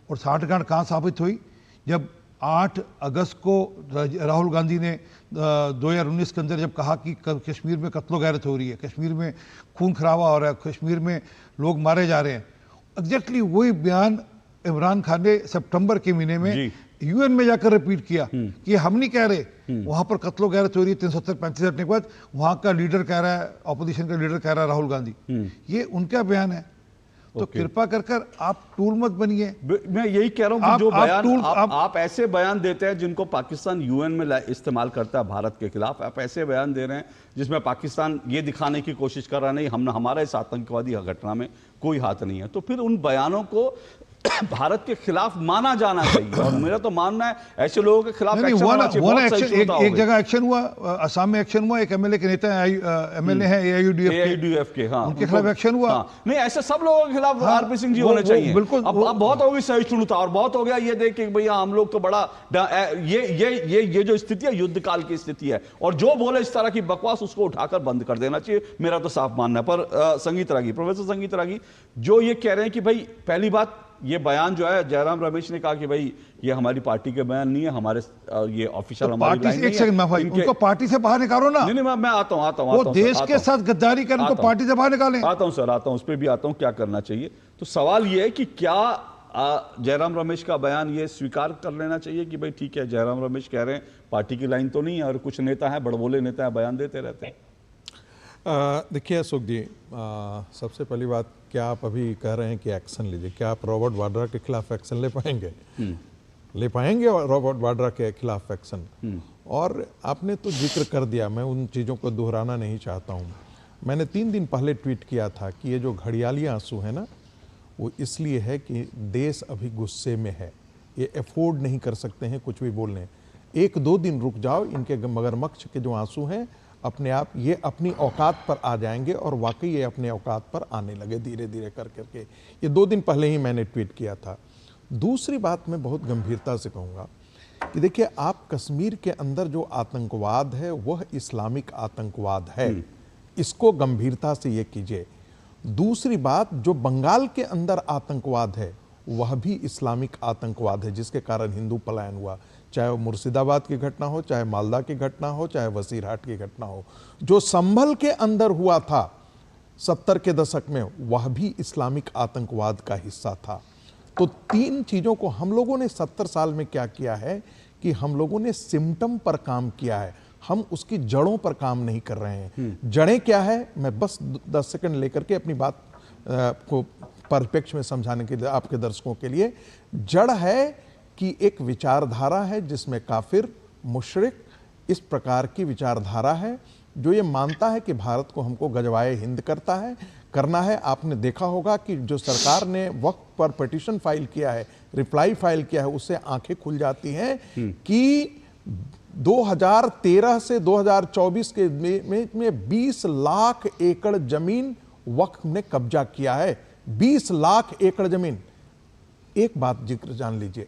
S9: और सांठगांठ कहाँ साबित हुई? जब 8 अगस्त को राहुल गांधी ने 2019 के अंदर जब कहा कि कश्मीर में कत्लो गैरत हो रही है, कश्मीर में खून खराबा हो रहा है, कश्मीर में लोग मारे जा रहे हैं, एग्जैक्टली वही बयान इमरान खान ने सितंबर के महीने में यूएन में जाकर रिपीट किया कि हम नहीं कह रहे वहां पर कत्लो गैरत हो रही है 370-35 हटने के बाद। वहां का लीडर कह रहा है, ऑपोजिशन का लीडर कह रहा है राहुल गांधी, ये उनका बयान है। तो कृपा कर कर आप टूल मत बनिए।
S1: मैं यही कह रहा हूं कि जो बयान आप ऐसे बयान देते हैं जिनको पाकिस्तान यूएन में इस्तेमाल करता है भारत के खिलाफ, आप ऐसे बयान दे रहे हैं जिसमें पाकिस्तान ये दिखाने की कोशिश कर रहा नहीं हमारा इस आतंकवादी घटना में कोई हाथ नहीं है, तो फिर उन बयानों को भारत के खिलाफ माना जाना चाहिए। और मेरा तो मानना है ऐसे लोगों के खिलाफ एक्शन होना चाहिए।
S9: एक जगह एक्शन हुआ, असम में एक्शन हुआ, एक एमएलए के नेता एमएलए हैं एआईयूडीएफ के, हाँ, उनके खिलाफ एक्शन हुआ।
S1: नहीं, ऐसे सब लोगों के खिलाफ आरपी सिंह जी होने चाहिए।
S9: बिल्कुल।
S1: अब बहुत होगी सहिष्णुता और बहुत हो गया ये देख के भैया हम लोग तो बड़ा ये जो स्थिति है युद्ध काल की स्थिति है, और जो बोले इस तरह की बकवास उसको उठाकर बंद कर देना चाहिए, मेरा तो साफ मानना है। पर संगीत रागी, प्रोफेसर संगीत रागी, जो ये कह रहे हैं कि भाई पहली बात ये बयान जो है जयराम रमेश ने कहा कि भाई ये हमारी पार्टी के बयान नहीं है, हमारे ये ऑफिशियल हमारी लाइन नहीं है।
S9: एक सेकंड भाई, उनको पार्टी से बाहर निकालो ना।
S1: नहीं, मैं आता हूं
S9: वो देश के साथ गद्दारी करें तो पार्टी से बाहर निकालें।
S1: आता हूं सर, आता हूं, उस पर भी आता हूं क्या करना चाहिए। तो सवाल ये है कि क्या जयराम रमेश का बयान ये स्वीकार कर लेना चाहिए कि भाई ठीक है जयराम रमेश कह रहे हैं पार्टी की लाइन तो नहीं है, और कुछ नेता है बड़बोले नेता है बयान देते रहते हैं।
S10: देखिए अशोक जी, सबसे पहली बात, क्या आप अभी कह रहे हैं कि एक्शन लीजिए, क्या आप रॉबर्ट वाड्रा के खिलाफ एक्शन ले पाएंगे? ले पाएंगे रॉबर्ट वाड्रा के खिलाफ एक्शन? और आपने तो जिक्र कर दिया, मैं उन चीज़ों को दोहराना नहीं चाहता हूँ। मैंने 3 दिन पहले ट्वीट किया था कि ये जो घड़ियाली आंसू है ना, वो इसलिए है कि देश अभी गुस्से में है, ये अफोर्ड नहीं कर सकते हैं कुछ भी बोलने। 1-2 दिन रुक जाओ, इनके मगरमच्छ के जो आंसू हैं अपने आप ये अपनी औकात पर आ जाएंगे, और वाकई ये अपने औकात पर आने लगे धीरे धीरे कर करके। ये 2 दिन पहले ही मैंने ट्वीट किया था। दूसरी बात मैं बहुत गंभीरता से कहूँगा कि देखिए, आप कश्मीर के अंदर जो आतंकवाद है वह इस्लामिक आतंकवाद है, इसको गंभीरता से ये कीजिए। दूसरी बात, जो बंगाल के अंदर आतंकवाद है वह भी इस्लामिक आतंकवाद है, जिसके कारण हिंदू पलायन हुआ, चाहे वो मुर्शिदाबाद की घटना हो, चाहे मालदा की घटना हो, चाहे वसीरहाट की घटना हो। जो संभल के अंदर हुआ था 70 के दशक में, वह भी इस्लामिक आतंकवाद का हिस्सा था। तो 3 चीज़ों को हम लोगों ने 70 साल में क्या किया है कि हम लोगों ने सिम्टम पर काम किया है, हम उसकी जड़ों पर काम नहीं कर रहे हैं। जड़ें क्या है, मैं बस 10 सेकंड लेकर के अपनी बात को परिप्रेक्ष्य में समझाने के लिए आपके दर्शकों के लिए। जड़ है कि एक विचारधारा है जिसमें काफिर, मुशरिक, इस प्रकार की विचारधारा है जो ये मानता है कि भारत को हमको गजवाए हिंद करना है। आपने देखा होगा कि जो सरकार ने वक्त पर पिटीशन फाइल किया है, रिप्लाई फाइल किया है, उससे आंखें खुल जाती हैं कि 2013 से 2024 के में 20 लाख एकड़ जमीन वक्फ ने कब्जा किया है। 20 लाख एकड़ जमीन। एक बात जिक्र जान लीजिए,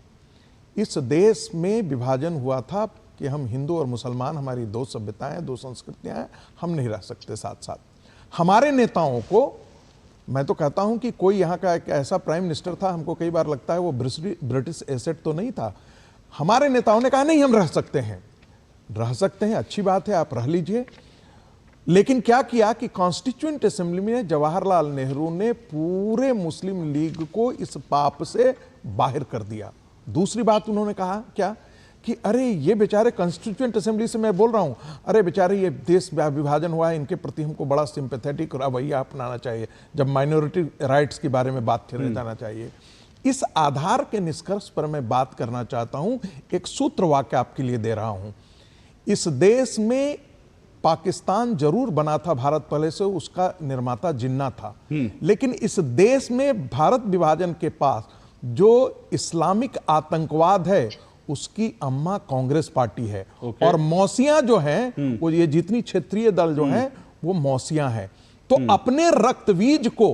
S10: इस देश में विभाजन हुआ था कि हम हिंदू और मुसलमान, हमारी दो सभ्यताएं, दो संस्कृतियां हैं, हम नहीं रह सकते साथ साथ। हमारे नेताओं को, मैं तो कहता हूं कि कोई यहाँ का एक ऐसा प्राइम मिनिस्टर था, हमको कई बार लगता है वो ब्रिटिश एसेट तो नहीं था। हमारे नेताओं ने कहा नहीं, हम रह सकते हैं, अच्छी बात है, आप रह लीजिए। लेकिन क्या किया कि कॉन्स्टिट्यूएंट असेंबली में जवाहरलाल नेहरू ने पूरे मुस्लिम लीग को इस पाप से बाहर कर दिया। दूसरी बात उन्होंने कहा क्या कि अरे ये बेचारे कॉन्स्टिट्यूएंट असेंबली से मैं बोल रहा हूं, अरे बेचारे ये देश विभाजन हुआ है, इनके प्रति हमको बड़ा सिंपैथेटिक रवैया अपनाना चाहिए, जब माइनॉरिटी राइट्स के बारे में बात रह जाना चाहिए। इस आधार के निष्कर्ष पर मैं बात करना चाहता हूं, एक सूत्र वाक्य आपके लिए दे रहा हूं। इस देश में पाकिस्तान जरूर बना था भारत पहले से, उसका निर्माता जिन्ना था, लेकिन इस देश में भारत विभाजन के पास जो इस्लामिक आतंकवाद है उसकी अम्मा कांग्रेस पार्टी है। और मौसियां जो हैं, वो ये जितनी क्षेत्रीय दल जो हैं वो मौसियां हैं। तो अपने रक्तबीज को,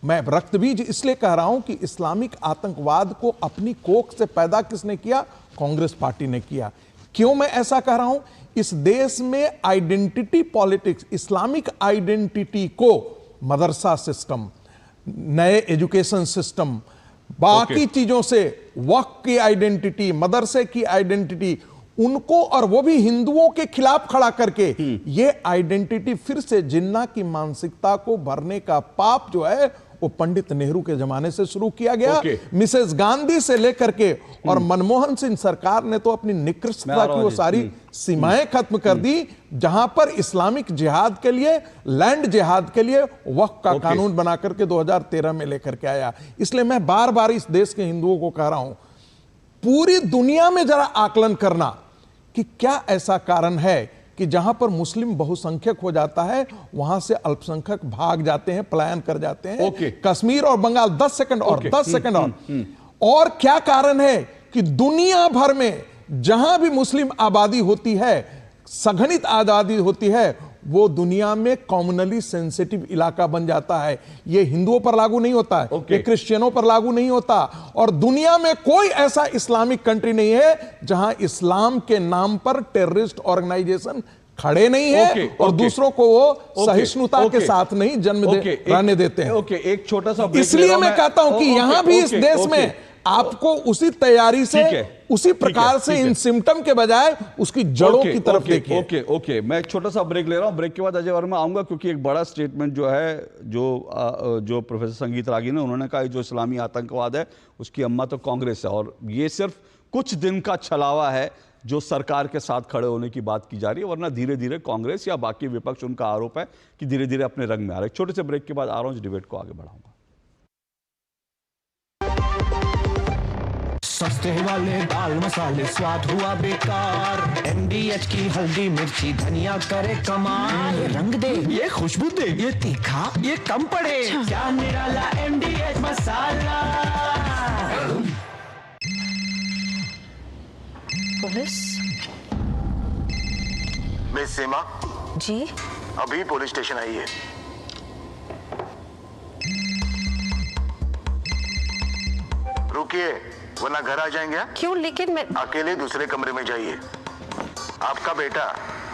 S10: मैं रक्तबीज इसलिए कह रहा हूं कि इस्लामिक आतंकवाद को अपनी कोख से पैदा किसने किया? कांग्रेस पार्टी ने किया। क्यों मैं ऐसा कह रहा हूं? इस देश में आइडेंटिटी पॉलिटिक्स, इस्लामिक आइडेंटिटी को मदरसा सिस्टम, नए एजुकेशन सिस्टम, बाकी चीजों से वक्फ की आइडेंटिटी, मदरसे की आइडेंटिटी, उनको, और वो भी हिंदुओं के खिलाफ खड़ा करके ये आइडेंटिटी फिर से जिन्ना की मानसिकता को भरने का पाप जो है वो पंडित नेहरू के जमाने से शुरू किया गया। मिसेस गांधी से लेकर के और मनमोहन सिंह सरकार ने तो अपनी निकृष्टता की वो सारी सीमाएं खत्म कर दी, जहां पर इस्लामिक जिहाद के लिए, लैंड जिहाद के लिए वक्फ का कानून बना करके 2013 में लेकर के आया। इसलिए मैं बार बार इस देश के हिंदुओं को कह रहा हूं, पूरी दुनिया में जरा आकलन करना कि क्या ऐसा कारण है कि जहां पर मुस्लिम बहुसंख्यक हो जाता है वहां से अल्पसंख्यक भाग जाते हैं, पलायन कर जाते हैं। कश्मीर और बंगाल 10 सेकंड और क्या कारण है कि दुनिया भर में जहां भी मुस्लिम आबादी होती है, सघनित आबादी होती है, वो दुनिया में कॉमनली सेंसिटिव इलाका बन जाता है। ये हिंदुओं पर लागू नहीं होता है, ये क्रिश्चियनों पर लागू नहीं होता। और दुनिया में कोई ऐसा इस्लामिक कंट्री नहीं है जहां इस्लाम के नाम पर टेररिस्ट ऑर्गेनाइजेशन खड़े नहीं है और दूसरों को वो सहिष्णुता के साथ नहीं जन्म रहने देते हैं।
S1: एक छोटा सा,
S10: इसलिए मैं कहता हूं कि यहां भी इस देश में आपको उसी तैयारी से, उसी प्रकार से इन सिम्टम के बजाय उसकी जड़ों की तरफ देखिए।
S1: ओके, मैं एक छोटा सा ब्रेक ले रहा हूं। ब्रेक के बाद अजय वर्मा आऊंगा, क्योंकि एक बड़ा स्टेटमेंट जो है जो प्रोफेसर संगीत रागी ने, उन्होंने कहा जो इस्लामी आतंकवाद है उसकी अम्मा तो कांग्रेस है, और ये सिर्फ कुछ दिन का छलावा है जो सरकार के साथ खड़े होने की बात की जा रही है, वरना धीरे धीरे कांग्रेस या बाकी विपक्ष, उनका आरोप है कि धीरे धीरे अपने रंग में आ रहे हैं। छोटे से ब्रेक के बाद आ रहा हूं, इस डिबेट को आगे बढ़ाऊंगा।
S11: सस्ते वाले दाल मसाले स्वाद हुआ बेकार, MDH की हल्दी मिर्ची धनिया करे कमाल, ये रंग दे, ये खुशबू दे, ये तीखा, ये कम पड़े, क्या निराला MDH मसाला।
S12: पुलिस?
S13: मिस सीमा
S12: जी,
S13: अभी पुलिस स्टेशन आई है। रुकिए वरना घर आ जाएंगे।
S12: क्यों? लेकिन मैं
S13: अकेले दूसरे कमरे में जाइए। आपका बेटा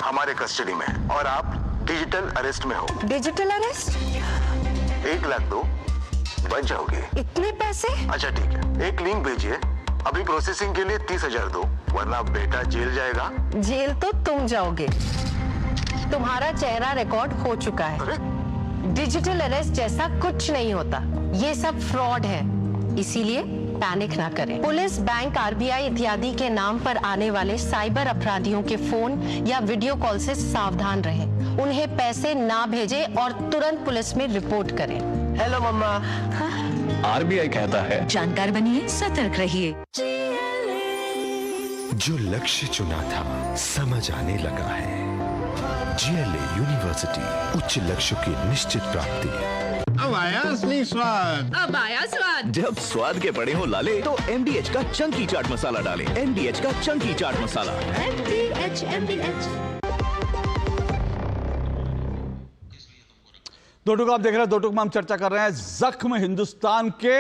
S13: हमारे कस्टडी में है और आप डिजिटल अरेस्ट में हो।
S12: Digital arrest?
S13: 1 लाख दो, बच जाओगे।
S12: इतने पैसे?
S13: अच्छा ठीक है, एक लिंक भेजिए, अभी प्रोसेसिंग के लिए 30,000 दो, वरना बेटा जेल जाएगा।
S12: जेल तो तुम जाओगे, तुम्हारा चेहरा रिकॉर्ड हो चुका है। डिजिटल अरेस्ट जैसा कुछ नहीं होता, ये सब फ्रॉड है, इसीलिए पैनिक ना करें। पुलिस, बैंक, RBI इत्यादि के नाम पर आने वाले साइबर अपराधियों के फोन या वीडियो कॉल से सावधान रहें। उन्हें पैसे ना भेजें और तुरंत पुलिस में रिपोर्ट करें।
S11: हेलो मम्मा।
S14: RBI कहता है
S12: जानकार बनिए, सतर्क रहिए।
S15: जो लक्ष्य चुना था समझ आने लगा है। GLA यूनिवर्सिटी, उच्च लक्ष्य की निश्चित प्राप्ति।
S16: अब आया असली स्वाद।
S17: अब आया स्वाद।
S14: जब स्वाद के बड़े हो लाले तो MDH का चंकी चाट मसाला डालें। MDH का चंकी चाट मसाला।
S17: MDH।
S1: दो टुक आप देख रहे हैं, दो टुक में हम चर्चा कर रहे हैं जख्म हिंदुस्तान के,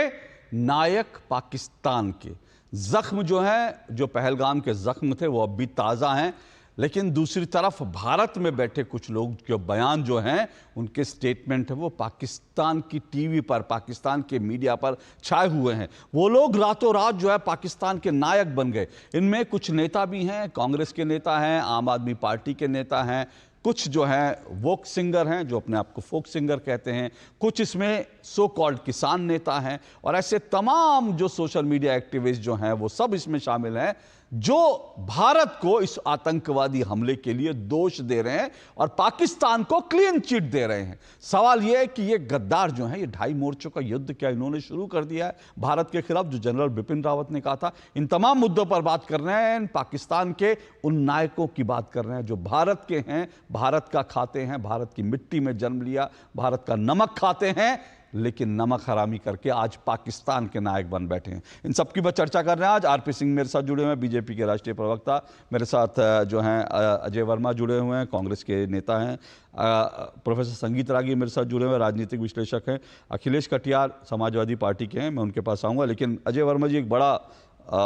S1: नायक पाकिस्तान के। जख्म जो है, जो पहलगाम के जख्म थे वो अब भी ताज़ा हैं, लेकिन दूसरी तरफ भारत में बैठे कुछ लोग के बयान जो हैं, उनके स्टेटमेंट है वो पाकिस्तान की टीवी पर, पाकिस्तान के मीडिया पर छाए हुए हैं। वो लोग रातों रात जो है पाकिस्तान के नायक बन गए। इनमें कुछ नेता भी हैं, कांग्रेस के नेता हैं, आम आदमी पार्टी के नेता हैं, कुछ जो हैं वोक सिंगर हैं, जो अपने आप को फोक सिंगर कहते हैं, कुछ इसमें सो कॉल्ड किसान नेता हैं, और ऐसे तमाम जो सोशल मीडिया एक्टिविस्ट जो हैं वो सब इसमें शामिल हैं, जो भारत को इस आतंकवादी हमले के लिए दोष दे रहे हैं और पाकिस्तान को क्लीन चिट दे रहे हैं। सवाल यह है कि ये गद्दार जो हैं, ये 2.5 मोर्चों का युद्ध क्या इन्होंने शुरू कर दिया है भारत के खिलाफ, जो जनरल बिपिन रावत ने कहा था? इन तमाम मुद्दों पर बात कर रहे हैं, पाकिस्तान के उन नायकों की बात कर रहे हैं जो भारत के हैं, भारत का खाते हैं, भारत की मिट्टी में जन्म लिया, भारत का नमक खाते हैं, लेकिन नमक हरामी करके आज पाकिस्तान के नायक बन बैठे हैं। इन सब की बात चर्चा कर रहे हैं। आज आरपी सिंह मेरे साथ जुड़े हुए हैं, बीजेपी के राष्ट्रीय प्रवक्ता, मेरे साथ जो हैं अजय वर्मा जुड़े हुए हैं, कांग्रेस के नेता हैं, प्रोफेसर संगीत रागी मेरे साथ जुड़े हुए हैं, राजनीतिक विश्लेषक हैं, अखिलेश कटियार समाजवादी पार्टी के हैं, मैं उनके पास आऊँगा। लेकिन अजय वर्मा जी, एक बड़ा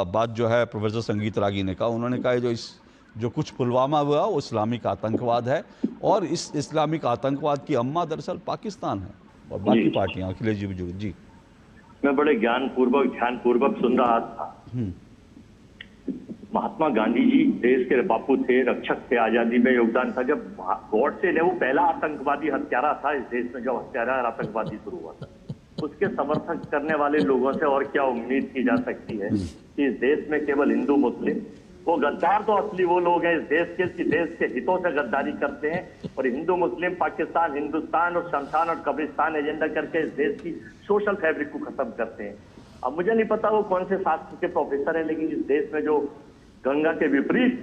S1: बात जो है प्रोफेसर संगीत रागी ने कहा, उन्होंने कहा जो कुछ पुलवामा हुआ वो इस्लामिक आतंकवाद है, और इस इस्लामिक आतंकवाद की अम्मा दरअसल पाकिस्तान है और बाकी पार्टियां। अखिलेश जी भी जुड़े। जी,
S8: मैं बड़े ज्ञानपूर्वक ध्यानपूर्वक सुन रहा था। महात्मा गांधी जी देश के बापू थे, रक्षक थे, आजादी में योगदान था। जब गॉडसे ने, वो पहला आतंकवादी हत्यारा था इस देश में, जब हत्यारा आतंकवादी शुरू हुआ था, उसके समर्थन करने वाले लोगों से और क्या उम्मीद की जा सकती है कि इस देश में केवल हिंदू मुस्लिम, वो गद्दार तो असली वो लोग हैं इस देश के हितों से गद्दारी करते हैं, और हिंदू मुस्लिम, पाकिस्तान, हिंदुस्तान और शमशान और कब्रिस्तान एजेंडा करके इस देश की सोशल फैब्रिक को खत्म करते हैं। अब मुझे नहीं पता वो कौन से शास्त्र के प्रोफेसर हैं, लेकिन इस देश में जो गंगा के विपरीत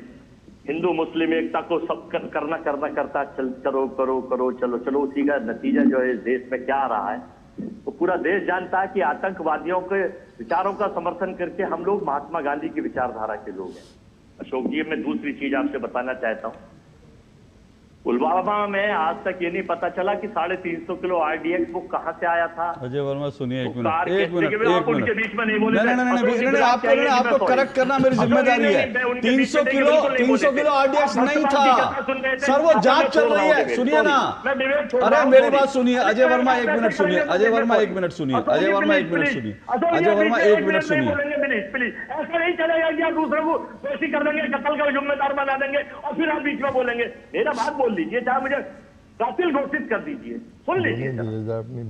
S8: हिंदू मुस्लिम एकता को सब करता चल करो करो करो चलो चलो, उसी का नतीजा जो है इस देश में क्या आ रहा है, वो पूरा देश जानता है कि आतंकवादियों के विचारों का समर्थन करके हम लोग महात्मा गांधी की विचारधारा के लोग हैं। अशोक जी, मैं दूसरी चीज आपसे बताना चाहता हूँ, पुलवामा में आज तक ये नहीं पता चला कि 350 किलो RDX वो कहाँ से आया था।
S1: अजय वर्मा सुनिए, एक मिनट
S8: उनके बीच में नहीं बोले।
S1: आपको करेक्ट करना मेरी जिम्मेदारी है। 300 किलो RDX नहीं था सर, वो जांच चल रही है। सुनिए ना, अरे मेरी बात सुनिए अजय वर्मा, 1 मिनट सुनिए। अजय वर्मा 1 मिनट सुनिए। अजय वर्मा 1 मिनट सुनिए। अजय वर्मा 1 मिनट सुनिए।
S8: प्लीज ऐसा नहीं चलेगा कि आप दूसरे को दोषी कर देंगे, कत्ल का जिम्मेदार बना देंगे और फिर आप बीच में बोलेंगे। मेरा बात बोल लीजिए, चाहे मुझे कातिल घोषित कर दीजिए, सुन लीजिए,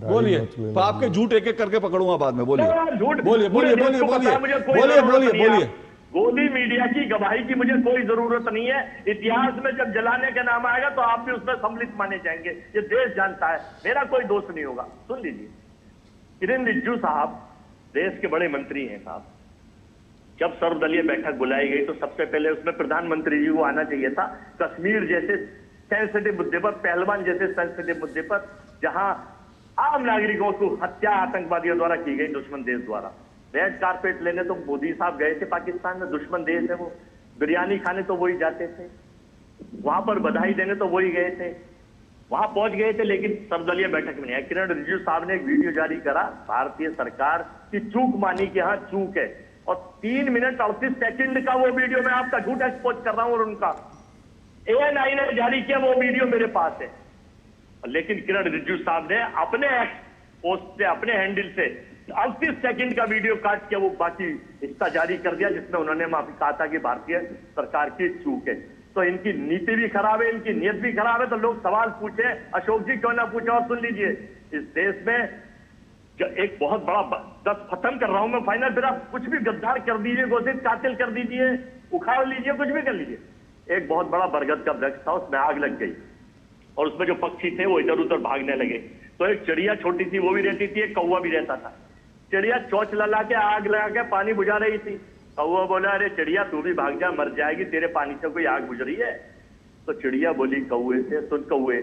S1: बोलिए। तो आपके झूठ एक एक करके पकड़ूंगा बाद में। बोलिए
S8: झूठ,
S1: बोलिए बोलिए बोलिए बोलिए बोलिए बोलिए।
S8: गोदी मीडिया की गवाही की मुझे कोई जरूरत नहीं है। इतिहास में जब जलाने का नाम आएगा तो आप भी उसमें सम्मिलित माने जाएंगे। ये देश जानता है, मेरा कोई दोष नहीं होगा। सुन लीजिए, किरेन रिजिजू साहब देश के बड़े मंत्री हैं साहब। जब सर्वदलीय बैठक बुलाई गई तो सबसे पहले उसमें प्रधानमंत्री जी को आना चाहिए था। कश्मीर जैसे सेंसिटिव मुद्दे पर, पहलवान जैसे सेंसिटिव मुद्दे पर, जहां आम नागरिकों को हत्या आतंकवादियों द्वारा की गई, दुश्मन देश द्वारा। रेड कारपेट लेने तो मोदी साहब गए थे पाकिस्तान में, दुश्मन देश है वो। बिरयानी खाने तो वही जाते थे, वहां पर बधाई देने तो वही गए थे, वहां पहुंच गए थे, लेकिन सर्वदलीय बैठक में नहीं। किरण रिजिजू साहब ने एक वीडियो जारी करा, भारतीय सरकार की चूक मानी कि हाँ चूक है, और 3 मिनट 38 सेकंड का वो वीडियो मैं आपका झूठ एक्सपोज कर रहा हूं, और उनका ANI ने जारी किया वो वीडियो मेरे पास है। लेकिन किरण रिजिजू साहब ने अपने पोस्ट से, अपने हैंडल से 38 सेकंड का वीडियो काट के वो बाकी हिस्सा जारी कर दिया, जिसमें उन्होंने माफी कहा था कि भारतीय सरकार की चूक है। तो इनकी नीति भी खराब है, इनकी नीयत भी खराब है। तो लोग सवाल पूछे, अशोक जी क्यों ना पूछे। और सुन लीजिए, इस देश में एक बहुत बड़ा, बस खत्म कर रहा हूं मैं फाइनल, फिर आप कुछ भी गद्दार कर दीजिए, घोषित कातिल कर दीजिए, उखाड़ लीजिए, कुछ भी कर लीजिए। एक बहुत बड़ा बरगद का वृक्ष था, उसमें आग लग गई और उसमें जो पक्षी थे वो इधर उधर भागने लगे। तो एक चिड़िया छोटी थी वो भी रहती थी, एक कौवा भी रहता था। चिड़िया चोंच लगा के आग लगा के पानी बुझा रही थी। कौवा बोला, अरे चिड़िया तू भी भाग जा, मर जाएगी, तेरे पानी से कोई आग बुझ रही है। तो चिड़िया बोली कौए से, सुन कौए,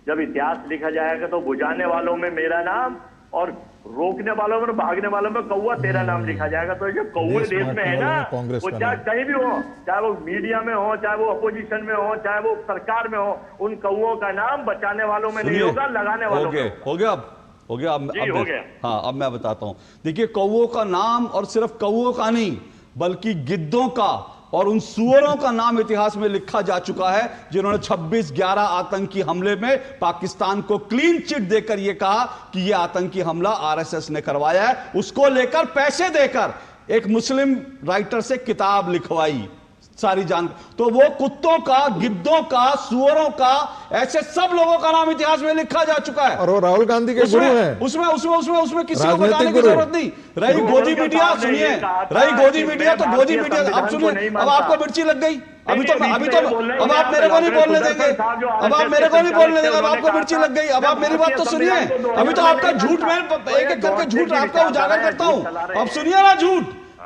S8: जब इतिहास लिखा जाएगा तो बुझाने वालों में मेरा नाम और रोकने वालों में, भागने वालों में कौआ तेरा नाम लिखा जाएगा। तो जो कौए देश में है ना, वो चाहे कहीं भी हो, चाहे वो मीडिया में हो, चाहे वो अपोजिशन में हो, चाहे वो सरकार में हो, उन कौओं का नाम बचाने वालों में नहीं होगा, लगाने वालों में होगा।
S1: हो गया अब
S8: हो गया।
S1: हाँ, अब मैं बताता हूं। देखिए, कौओं का नाम, और सिर्फ कौओं का नहीं बल्कि गिद्धों का और उन सुअरों का नाम इतिहास में लिखा जा चुका है, जिन्होंने 26/11 आतंकी हमले में पाकिस्तान को क्लीन चिट देकर यह कहा कि यह आतंकी हमला आरएसएस ने करवाया है। उसको लेकर पैसे देकर एक मुस्लिम राइटर से किताब लिखवाई, सारी जान। तो वो कुत्तों का, गिद्धों का, सुअरों का, ऐसे सब लोगों का नाम इतिहास में लिखा जा चुका है।
S10: और वो राहुल गांधी के गुरु हैं।
S1: उसमें किसी को बताने की जरूरत नहीं। रही गोदी मीडिया, सुनिए, रही गोदी मीडिया, तो गोदी मीडिया, अब सुनिए, अब आपको मिर्ची लग गई। अब आप मेरे को नहीं बोलने देंगे, अब आप मेरे को नहीं बोलने देंगे, अब आपको मिर्ची लग गई। अब आप मेरी बात तो सुनिए, अभी तो आपका झूठ, मैं एक एक करके झूठ आपका उजागर करता हूं। अब सुनिए ना झूठ,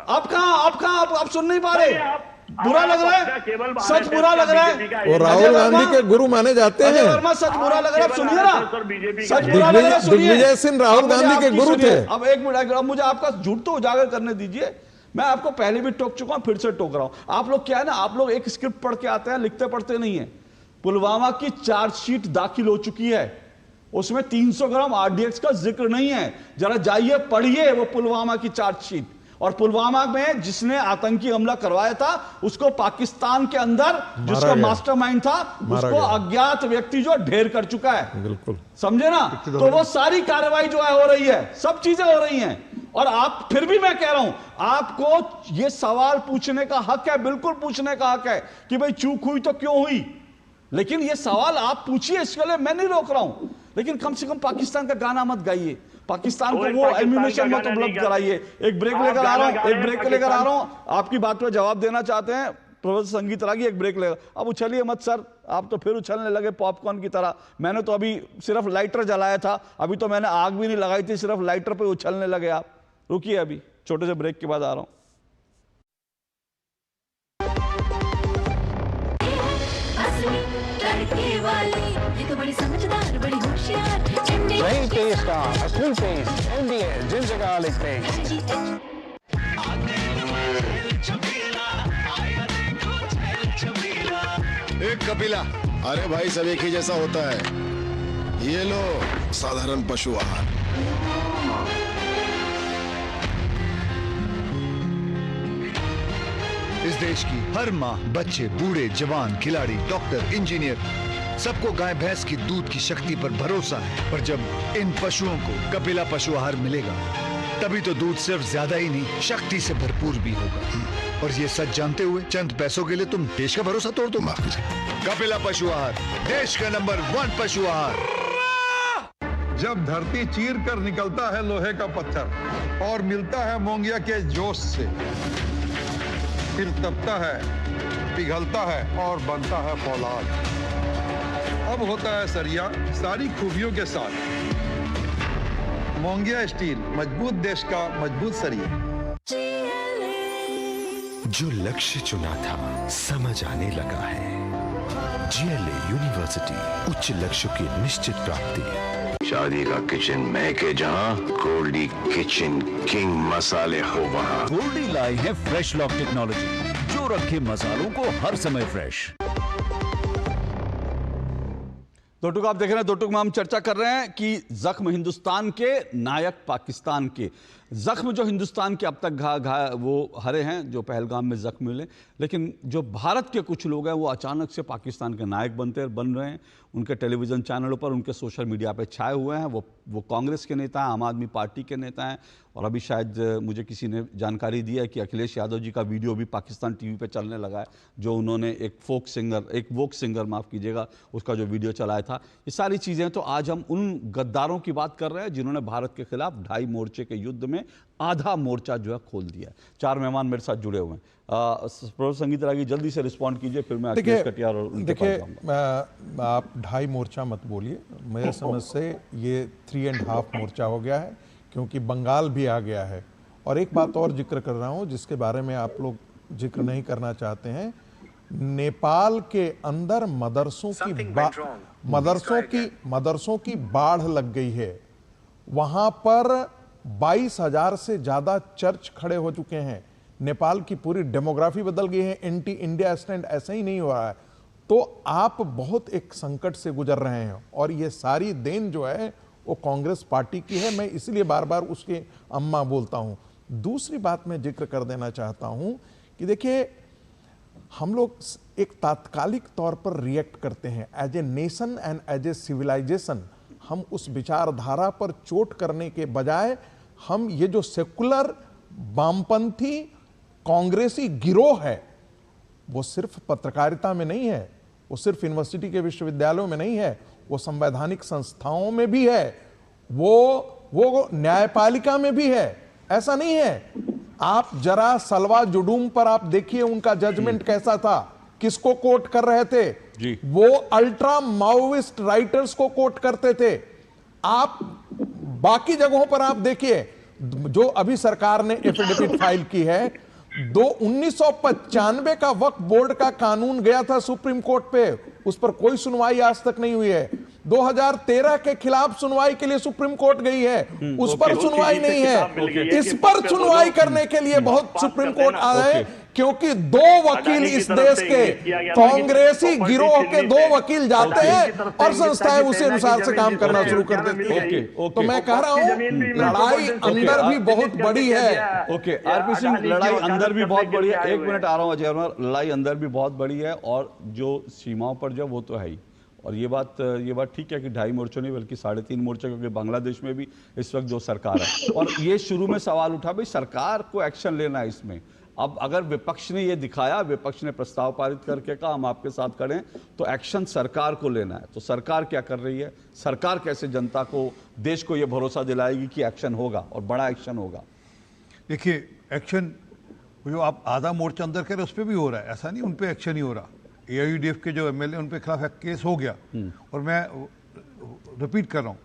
S1: आप सुन नहीं पा रहे। बुरा लग रहा है, सच बुरा लग रहा है।
S10: वो राहुल गांधी के गुरु माने जाते हैं।
S1: वर्मा, सच बुरा लग रहा है, सुनिए ना, सच बुरा लग रहा है, सुनिए।
S10: दिग्विजय सिंह राहुल गांधी के गुरु थे।
S1: अब एक मिनट, अब मुझे आपका झूठ तो उजागर करने दीजिए। मैं आपको पहले भी टोक चुका हूं, फिर से टोक रहा हूं। आप लोग क्या है ना, आप लोग एक स्क्रिप्ट पढ़ के आते हैं, लिखते पढ़ते नहीं है। पुलवामा की चार्जशीट दाखिल हो चुकी है, उसमें 300 ग्राम आरडीएक्स का जिक्र नहीं है। जरा जाइए पढ़िए वो पुलवामा की चार्जशीट। और पुलवामा में जिसने आतंकी हमला करवाया था, उसको पाकिस्तान के अंदर जिसका मास्टरमाइंड था, उसको अज्ञात व्यक्ति जो ढेर कर चुका है।
S10: बिल्कुल,
S1: समझे ना। तो वो सारी कार्रवाई जो है हो रही है, सब चीजें हो रही हैं। और आप, फिर भी मैं कह रहा हूं, आपको ये सवाल पूछने का हक है, बिल्कुल पूछने का हक है कि भाई चूक हुई तो क्यों हुई, लेकिन ये सवाल आप पूछिए, इसके लिए मैं नहीं रोक रहा हूं। लेकिन कम से कम पाकिस्तान का गाना मत गाइए, पाकिस्तान को वो एम्यूनिशन मत उपलब्ध कराइए। एक ब्रेक लेकर आ रहा हूं, आपकी बात पर जवाब देना चाहते हैं प्रोफेसर संगीत रागी, एक ब्रेक लेगा। अब उछलिए मत सर, आप तो फिर उछलने लगे पॉपकॉर्न की तरह। मैंने तो अभी सिर्फ लाइटर जलाया था, अभी तो मैंने आग भी नहीं लगाई थी, सिर्फ लाइटर पे उछलने लगे आप। रुकिए, अभी छोटे से ब्रेक के बाद आ रहा हूं।
S17: ये तो बड़ी समझदार, बड़ी होशियार।
S11: वही टेस्ट का असली टेस्ट एमडीएच, जिन जगह लिखते हैं।
S15: एक कपिला, अरे भाई सब एक ही जैसा होता है। ये लो साधारण पशु आहार।
S18: इस देश की हर माँ, बच्चे, बूढ़े, जवान, खिलाड़ी, डॉक्टर, इंजीनियर, सबको गाय भैंस की दूध की शक्ति पर भरोसा है। पर जब इन पशुओं को कपिला पशु आहार मिलेगा, तभी तो दूध सिर्फ ज्यादा ही नहीं, शक्ति से भरपूर भी होगा। और ये सच जानते हुए चंद पैसों के लिए तुम देश का भरोसा तोड़ दो। कपिला पशु आहार, देश का नंबर 1 पशु आहार।
S19: जब धरती चीर कर निकलता है लोहे का पत्थर और मिलता है मोंगिया के जोश से, फिर तपता है, पिघलता है और बनता है फौलाद। अब होता है सरिया सारी खूबियों के साथ। मोंगिया स्टील, मजबूत देश का मजबूत सरिया।
S15: जो लक्ष्य चुना था समझ आने लगा है। जीएलए यूनिवर्सिटी, उच्च लक्ष्य की निश्चित प्राप्ति।
S13: शादी का किचन मैं के जहाँ गोल्डी किचन किंग मसाले हो वहाँ।
S14: गोल्डी लाई है फ्रेश लॉक टेक्नोलॉजी, जो रखे मसालों को हर समय फ्रेश।
S1: दो टुक आप देख रहे हैं, दो टुक में हम चर्चा कर रहे हैं कि जख्म हिंदुस्तान के, नायक पाकिस्तान के। जख्म जो हिंदुस्तान के अब तक वो हरे हैं, जो पहलगाम में जख्म मिले, लेकिन जो भारत के कुछ लोग हैं वो अचानक से पाकिस्तान के नायक बन रहे हैं। उनके टेलीविज़न चैनलों पर, उनके सोशल मीडिया पे छाए हुए हैं। वो कांग्रेस के नेता हैं, आम आदमी पार्टी के नेता हैं। और अभी शायद मुझे किसी ने जानकारी दी है कि अखिलेश यादव जी का वीडियो भी पाकिस्तान टीवी पे चलने लगा है, जो उन्होंने एक वोक सिंगर माफ़ कीजिएगा, उसका जो वीडियो चलाया था। ये सारी चीज़ें, तो आज हम उन गद्दारों की बात कर रहे हैं जिन्होंने भारत के खिलाफ 2.5 मोर्चे के युद्ध में आधा मोर्चा जो है खोल दिया है। 4 मेहमान मेरे साथ जुड़े हुए हैं। प्रोफेसर संगीत रागी जल्दी से रिस्पॉन्ड कीजिए, फिर मैं अखिलेश कटियार और उनके पास जाऊंगा।
S10: आप 2.5 मोर्चा मत बोलिए, मेरे समझ से ये 3.5 मोर्चा हो गया है, क्योंकि बंगाल भी आ गया है। और एक बात और जिक्र कर रहा हूँ जिसके बारे में आप लोग जिक्र नहीं करना चाहते हैं, नेपाल के अंदर मदरसों की बाढ़ लग गई है। वहां पर 22,000 से ज्यादा चर्च खड़े हो चुके हैं। नेपाल की पूरी डेमोग्राफी बदल गई है। एंटी इंडिया स्टैंड ऐसा ही नहीं हो रहा है। तो आप बहुत एक संकट से गुजर रहे हैं और ये सारी देन जो है वो कांग्रेस पार्टी की है। मैं इसलिए बार बार उसके अम्मा बोलता हूं। दूसरी बात मैं जिक्र कर देना चाहता हूं कि देखिए, हम लोग एक तात्कालिक तौर पर रिएक्ट करते हैं as a nation and as a civilisation. हम उस विचारधारा पर चोट करने के बजाय हम ये जो सेकुलर वामपंथी कांग्रेसी गिरोह है, वो सिर्फ पत्रकारिता में नहीं है, वो सिर्फ यूनिवर्सिटी के विश्वविद्यालयों में नहीं है, वो संवैधानिक संस्थाओं में भी है, वो न्यायपालिका में भी है। ऐसा नहीं है। आप जरा सलवा जुडूम पर आप देखिए उनका जजमेंट कैसा था, किसको कोट कर रहे थे जी? वो अल्ट्रा माओइस्ट राइटर्स को कोट करते थे। आप बाकी जगहों पर आप देखिए, जो अभी सरकार ने एफिडेविट फाइल की है, 1995 का वक्फ बोर्ड का कानून गया था सुप्रीम कोर्ट पे, उस पर कोई सुनवाई आज तक नहीं हुई है। 2013 के खिलाफ सुनवाई के लिए सुप्रीम कोर्ट गई है, उस पर सुनवाई नहीं है। इस पर सुनवाई करने के लिए बहुत सुप्रीम कोर्ट आए, क्योंकि 2 वकील इस देश के कांग्रेसी गिरोह के 2 वकील जाते हैं और संस्थाएं उसी अनुसार से काम करना शुरू कर देती है। तो मैं कह रहा हूं, लड़ाई अंदर भी बहुत बड़ी है।
S1: ओके, आरपी सिंह, लड़ाई अंदर भी बहुत बड़ी है। 1 मिनट आ रहा हूं अजय वर्मा। लड़ाई अंदर भी बहुत बड़ी है और जो सीमाओं पर जो वो तो है ही। और ये बात ठीक है कि 2.5 मोर्चों नहीं बल्कि 3.5 मोर्चे, क्योंकि बांग्लादेश में भी इस वक्त जो सरकार है। और ये शुरू में सवाल उठा, भाई सरकार को एक्शन लेना है इसमें। अब अगर विपक्ष ने ये दिखाया, विपक्ष ने प्रस्ताव पारित करके कहा हम आपके साथ खड़े हैं, तो एक्शन सरकार को लेना है। तो सरकार क्या कर रही है? सरकार कैसे जनता को, देश को ये भरोसा दिलाएगी कि एक्शन होगा और बड़ा एक्शन होगा?
S9: देखिए, एक्शन जो आप आधा मोर्चा अंदर कह रहे उस पर भी हो रहा है, ऐसा नहीं उन पर एक्शन ही हो रहा। AIUDF के जो MLA उन पे खिलाफ केस हो गया, और मैं रिपीट कर रहा हूँ,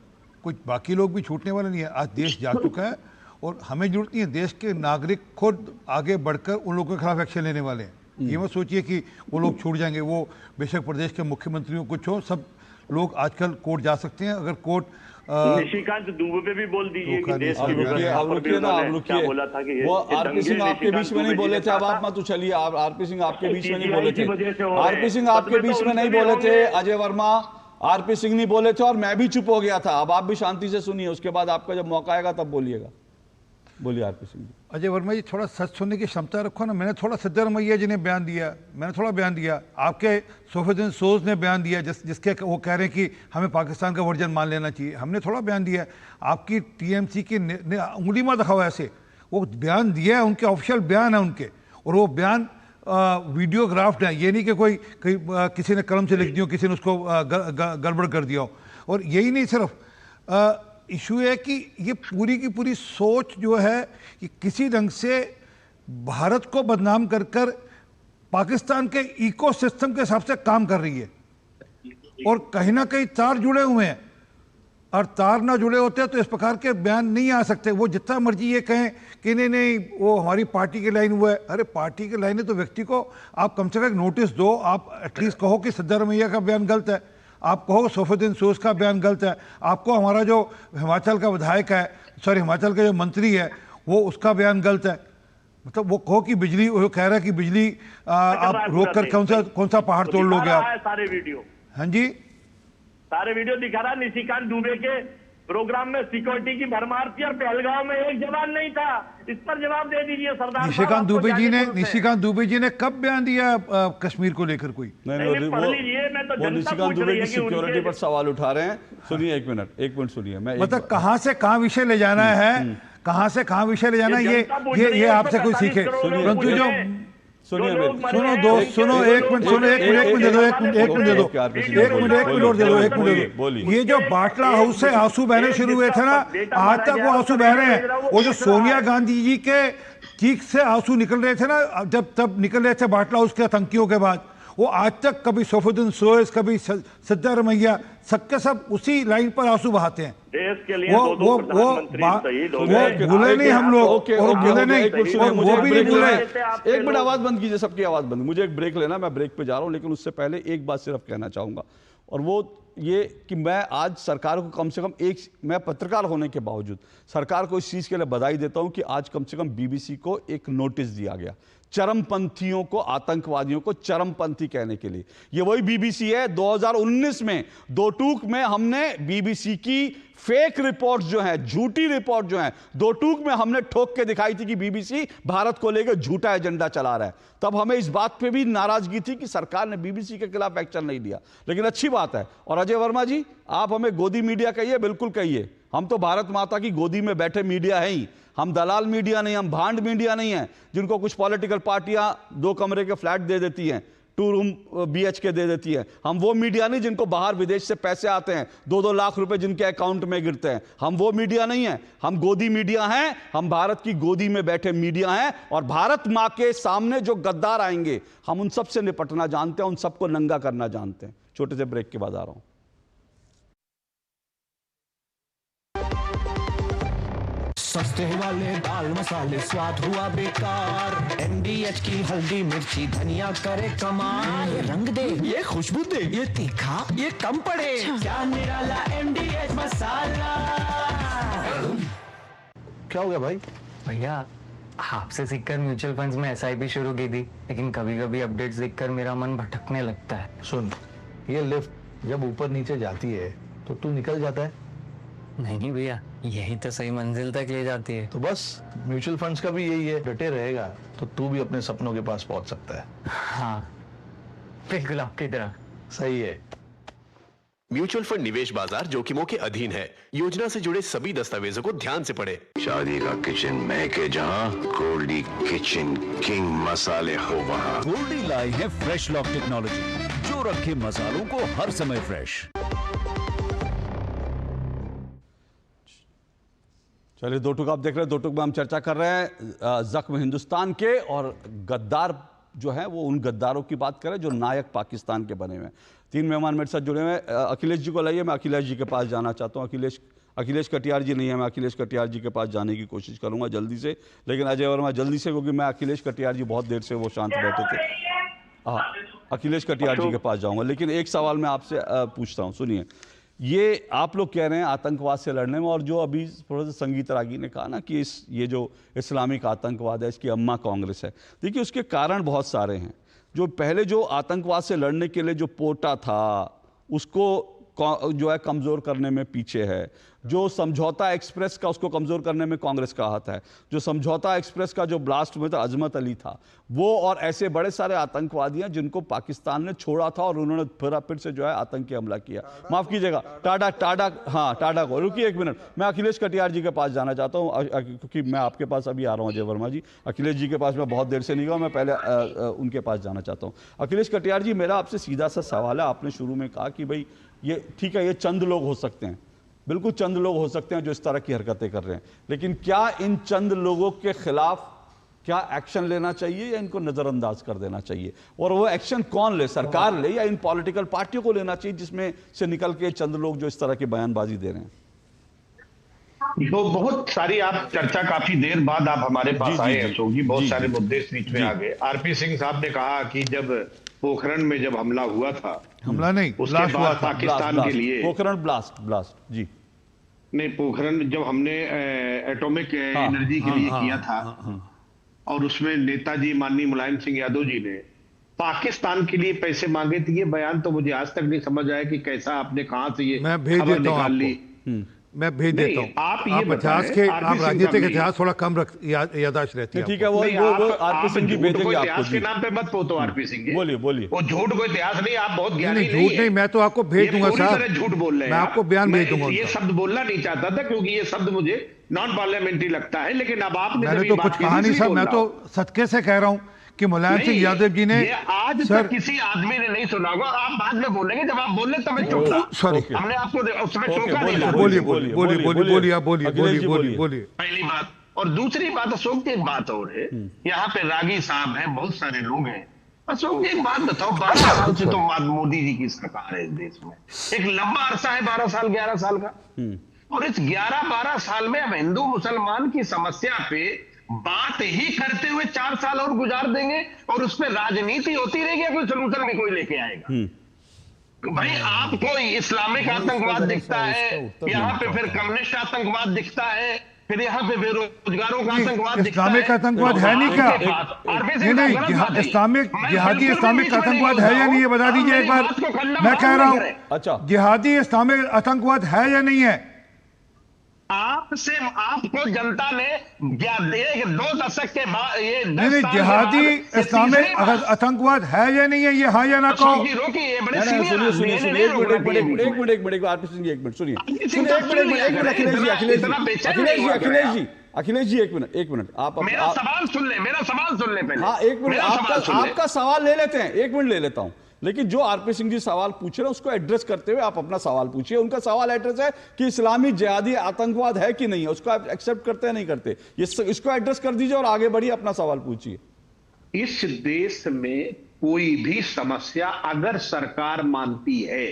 S9: कुछ बाकी लोग भी छूटने वाले नहीं है। आज देश जाग चुका है और हमें जरूरत नहीं है, देश के नागरिक खुद आगे बढ़कर उन लोगों के खिलाफ एक्शन लेने वाले हैं। ये मत सोचिए कि वो लोग छूट जाएंगे। वो बेशक प्रदेश के मुख्यमंत्रियों कुछ हो, सब लोग आजकल कोर्ट जा सकते हैं। अगर कोर्ट
S8: निशिकांत दुबे पे भी बोल दीजिए कि देश
S1: अब रुकिए बोला था कि वो आरपी सिंह आपके बीच में नहीं बोले थे। अब आप मत उछलिए, आरपी सिंह आपके बीच में नहीं बोले थे। आरपी सिंह आपके बीच में नहीं बोले थे, अजय वर्मा। आरपी सिंह नहीं बोले थे और मैं भी चुप हो गया था। अब आप भी शांति से सुनिए, उसके बाद आपका जब मौका आएगा तब बोलिएगा। बोलिए आरपी सिंह।
S9: अजय वर्मा जी, थोड़ा सच सुनने की क्षमता रखो ना। मैंने थोड़ा सिद्धारमैया जी ने बयान दिया, मैंने थोड़ा बयान दिया, आपके सोफेदिन सोज ने बयान दिया जिसके वो कह रहे हैं कि हमें पाकिस्तान का वर्जन मान लेना चाहिए। हमने थोड़ा बयान दिया। आपकी TMC की उंगली मत दिखाओ ऐसे। वो बयान दिया है, उनके ऑफिशियल बयान है उनके, और वो बयान वीडियोग्राफ्ड है। ये नहीं कि कोई किसी ने कलम से लिख दिया, किसी ने उसको गड़बड़ कर दिया हो। और यही नहीं, सिर्फ इशू है कि ये पूरी की पूरी सोच जो है कि किसी ढंग से भारत को बदनाम कर कर पाकिस्तान के इकोसिस्टम के हिसाब से काम कर रही है। और कहीं ना कहीं तार जुड़े हुए हैं, और तार ना जुड़े होते तो इस प्रकार के बयान नहीं आ सकते। वो जितना मर्जी ये कहें कि नहीं नहीं वो हमारी पार्टी की लाइन हुआ है। अरे पार्टी की लाइन है तो व्यक्ति को आप कम से कम नोटिस दो। आप एटलीस्ट कहो कि सिद्धारमैया का बयान गलत है, आप कहो सोफुद्दीन सोज का बयान गलत है, आपको हमारा जो हिमाचल का विधायक है, सॉरी हिमाचल का जो मंत्री है, वो उसका बयान गलत है। मतलब वो कहो कि बिजली, वो कह रहा है कि बिजली आप रोक कर कौन सा पहाड़ तोड़ लोगे आप।
S8: सारे वीडियो,
S9: हाँ जी,
S8: सारे वीडियो दिखा रहा। निशिकांत दुबे के प्रोग्राम में सिक्योरिटी की भरमार थी और पहलगांव में एक जवान नहीं था। इस पर जवाब दे दीजिए सरदार।
S9: निशिकांत दुबे जी ने कब बयान दिया कश्मीर को लेकर? कोई
S1: नहीं, वो निशिकांत दुबे की सिक्योरिटी पर सवाल उठा रहे हैं। सुनिए, एक मिनट सुनिए। मैं
S9: मतलब कहां से कहां विषय ले जाना है, कहां से कहां विषय ले जाना है, ये आपसे कोई सीखे। परंतु जो सुनो एक मिनट दे दो। ये जो बाटला हाउस से आंसू बहने शुरू हुए थे ना, आज तक वो आंसू बह रहे हैं। वो जो सोनिया गांधी जी के चीख से आंसू निकल रहे थे ना, जब तब निकल रहे थे बाटला हाउस के आतंकियों के बाद, वो आज तक कभी सैफुद्दीन सोएस, कभी सिद्धारमैया, सबके सब उसी लाइन पर आंसू बहाते हैं।
S8: देश के लिए दो प्रधानमंत्री शहीद हो गए।
S9: भूले नहीं हम लोग, और भूले नहीं, वो भी नहीं भूले।
S1: एक मिनट आवाज बंद कीजिए, सबकी आवाज बंद। मुझे एक ब्रेक लेना, मैं ब्रेक पे जा रहा हूं, लेकिन उससे पहले एक बात सिर्फ कहना चाहूंगा, और वो ये कि मैं आज सरकार को कम से कम मैं पत्रकार होने के बावजूद सरकार को इस चीज के लिए बधाई देता हूं कि आज कम से कम बीबीसी को एक नोटिस दिया गया चरमपंथियों को, आतंकवादियों को चरमपंथी कहने के लिए। ये वही बीबीसी है 2019 में दो टूक में हमने बीबीसी की फेक रिपोर्ट जो है, झूठी रिपोर्ट जो है, दो टूक में हमने ठोक के दिखाई थी कि बीबीसी भारत को लेकर झूठा एजेंडा चला रहा है। तब हमें इस बात पे भी नाराजगी थी कि सरकार ने बीबीसी के खिलाफ एक्शन नहीं लिया, लेकिन अच्छी बात है। और अजय वर्मा जी, आप हमें गोदी मीडिया कहिए, बिल्कुल कहिए, हम तो भारत माता की गोदी में बैठे मीडिया है ही, हम दलाल मीडिया नहीं, हम भांड मीडिया नहीं है जिनको कुछ पॉलिटिकल पार्टियां 2 कमरे के फ्लैट दे देती हैं, 2 रूम BHK दे देती है। हम वो मीडिया नहीं जिनको बाहर विदेश से पैसे आते हैं, 2-2 लाख रुपए जिनके अकाउंट में गिरते हैं, हम वो मीडिया नहीं है। हम गोदी मीडिया हैं, हम भारत की गोदी में बैठे मीडिया हैं, और भारत माँ के सामने जो गद्दार आएंगे हम उन सबसे निपटना जानते हैं, उन सबको नंगा करना जानते हैं। छोटे से ब्रेक के बाद आ रहा हूं।
S11: सस्ते वाले दाल मसाले स्वाद हुआ बेकार, MDH की हल्दी मिर्ची धनिया करे कमाल, ये रंग दे, ये खुशबू दे, ये तीखा, ये कम पड़े, क्या निराला MDH मसाला।
S20: क्या हो गया भाई?
S21: भैया आपसे सीखकर म्यूचुअल फंड्स में SIP शुरू की थी, लेकिन कभी कभी अपडेट्स देखकर मेरा मन भटकने लगता है।
S20: सुन, ये लिफ्ट जब ऊपर नीचे जाती है तो तू निकल जाता है।
S21: नहीं भैया, यही तो सही मंजिल तक ले जाती है।
S20: तो बस म्यूचुअल फंड्स का भी यही है, डटे रहेगा तो तू भी अपने सपनों के पास पहुंच सकता है।
S21: हाँ बिल्कुल आपकी तरह।
S20: सही है।
S22: म्यूचुअल फंड निवेश बाजार जोखिमों के अधीन है। योजना से जुड़े सभी दस्तावेजों को ध्यान से पढ़ें।
S13: शादी का किचन महके जहां, गोल्डी किचन किंग मसाले हो वहां।
S14: गोल्डी लाई है फ्रेश लॉक टेक्नोलॉजी जो रखे मसालों को हर समय फ्रेश।
S1: चलिए, दो टुक आप देख रहे हैं, दो टुक में हम चर्चा कर रहे हैं जख्म हिंदुस्तान के, और गद्दार जो है वो उन गद्दारों की बात करें जो नायक पाकिस्तान के बने हुए हैं। 3 मेहमान मेरे साथ जुड़े हुए हैं। अखिलेश जी को लाइए, मैं अखिलेश जी के पास जाना चाहता हूँ। अखिलेश कटियार जी नहीं है, मैं अखिलेश कटियार जी के पास जाने की कोशिश करूंगा जल्दी से, लेकिन अजय वर्मा जल्दी से, क्योंकि मैं अखिलेश कटियार जी बहुत देर से वो शांत बैठे थे। हाँ, अखिलेश कटियार जी के पास जाऊंगा, लेकिन एक सवाल मैं आपसे पूछता हूँ, सुनिए। ये आप लोग कह रहे हैं आतंकवाद से लड़ने में, और जो अभी प्रोफेसर संगीत रागी ने कहा ना कि ये जो इस्लामिक आतंकवाद है इसकी अम्मा कांग्रेस है, देखिए उसके कारण बहुत सारे हैं। जो पहले जो आतंकवाद से लड़ने के लिए जो पोटा था उसको जो है कमज़ोर करने में पीछे है, जो समझौता एक्सप्रेस का उसको कमज़ोर करने में कांग्रेस का हाथ है, जो समझौता एक्सप्रेस का जो ब्लास्ट में था अजमत अली था वो, और ऐसे बड़े सारे आतंकवादी हैं जिनको पाकिस्तान ने छोड़ा था और उन्होंने फिर से जो है आतंकी हमला किया। माफ़ कीजिएगा, टाटा को। रुकिए एक मिनट, मैं अखिलेश कटियार जी के पास जाना चाहता हूँ, क्योंकि मैं आपके पास अभी आ रहा हूँ अजय वर्मा जी। अखिलेश जी के पास मैं बहुत देर से नहीं गया, मैं पहले उनके पास जाना चाहता हूँ। अखिलेश कटियार जी, मेरा आपसे सीधा सा सवाल है। आपने शुरू में कहा कि भाई ये ठीक है, ये चंद लोग हो सकते हैं, बिल्कुल चंद लोग हो सकते हैं जो इस तरह की हरकतें कर रहे हैं, लेकिन क्या इन चंद लोगों के खिलाफ क्या एक्शन लेना चाहिए या इनको नजरअंदाज कर देना चाहिए? और वो एक्शन कौन ले, सरकार ले या इन पॉलिटिकल पार्टियों को लेना चाहिए जिसमें से निकल के चंद लोग जो इस तरह की बयानबाजी दे रहे हैं?
S7: तो बहुत सारी आप चर्चा, काफी देर बाद आप हमारे पास आए अशोक जी, बहुत सारे मुद्दे इस बीच में आ गए। आरपी सिंह साहब ने कहा कि जब पोखरण में जब हमला हुआ था,
S9: हमला नहीं,
S7: उसके बाद पाकिस्तान के लिए
S1: पोखरण ब्लास्ट जी
S7: नहीं, पोखरण जब हमने एटॉमिक एनर्जी के लिए किया था, और उसमें नेताजी माननीय मुलायम सिंह यादव जी ने पाकिस्तान के लिए पैसे मांगे थे। ये बयान तो मुझे आज तक नहीं समझ आया कि कैसा आपने कहां से ये खबर निकाल ली।
S9: मैं भेज देता हूँ। आप इतिहास के, आप राजनीतिक इतिहास थोड़ा कम यादाश्त रहती है।
S1: ठीक है, वो आरपी सिंह जी भेजेंगे आपको।
S7: इतिहास के नाम पे मत पोतो आरपी सिंह जी।
S1: बोलिए
S7: वो झूठ को इतिहास नहीं, आप बहुत ज्ञानी
S9: नहीं। झूठ नहीं, मैं तो आपको भेज दूंगा साहब,
S7: झूठ बोल रहे हैं।
S9: मैं आपको बयान भेज दूंगा।
S7: ये शब्द बोलना नहीं चाहता था क्योंकि ये शब्द मुझे नॉन पार्लियामेंट्री लगता है, लेकिन अब आपने
S9: मैंने तो कुछ कहा नहीं साहब, मैं तो सदके से कह रहा हूँ कि मुलायम सिंह यादव जी ने,
S7: आज तक किसी आदमी ने नहीं सुना होगा। आप बाद में बोलेंगे, जब आप बोले तब मैं चुप था।
S9: सॉरी,
S7: हमने आपको उसमें टोका नहीं।
S9: बोलिए।
S7: पहली बात, और दूसरी बात अशोक की एक बात और है, यहाँ पे रागी साहब हैं, बहुत सारे लोग हैं,
S2: अशोक जी एक बात बताओ, 12 साल से तो मोदी जी की सरकार है इस देश में, एक लंबा अरसा है 12 साल 11 साल का, और इस 11-12 साल में अब हिंदू मुसलमान की समस्या पे बात ही करते हुए 4 साल और गुजार देंगे और उस पर राजनीति होती रहेगी या कोई सोल्यूशन भी कोई लेके आएगा? भाई आपको इस्लामिक आतंकवाद दिखता है, यहाँ पे फिर कम्युनिस्ट आतंकवाद दिखता है, फिर यहाँ पे बेरोजगारों का आतंकवाद दिखता है।
S9: इस्लामिक आतंकवाद है नहीं क्या? नहीं, इस्लामिक जिहादी इस्लामिक आतंकवाद है या नहीं, ये बता दीजिए एक बार। मैं कह रहा हूँ, अच्छा जिहादी इस्लामिक आतंकवाद है या नहीं है?
S2: आपको जनता ने 2 दशक के बाद ये
S9: नहीं जिहादी इस्लामिक आतंकवाद है या नहीं है, ये हाँ या ना कहो।
S2: रोकिए,
S1: अखिलेश जी एक मिनट आप
S2: मेरा सवाल सुन ले पहले।
S1: हाँ एक मिनट, आपका सवाल ले लेते हैं, 1 मिनट ले लेता हूं, लेकिन जो आरपी सिंह जी सवाल पूछ रहे हैं उसको एड्रेस करते हुए आप अपना सवाल पूछिए। उनका सवाल एड्रेस है कि इस्लामी जिहादी आतंकवाद है कि नहीं है, उसको आप एक्सेप्ट करते हैं नहीं करते, इसको एड्रेस कर दीजिए और आगे बढ़िए, अपना सवाल पूछिए।
S7: इस देश में कोई भी समस्या अगर सरकार मानती है,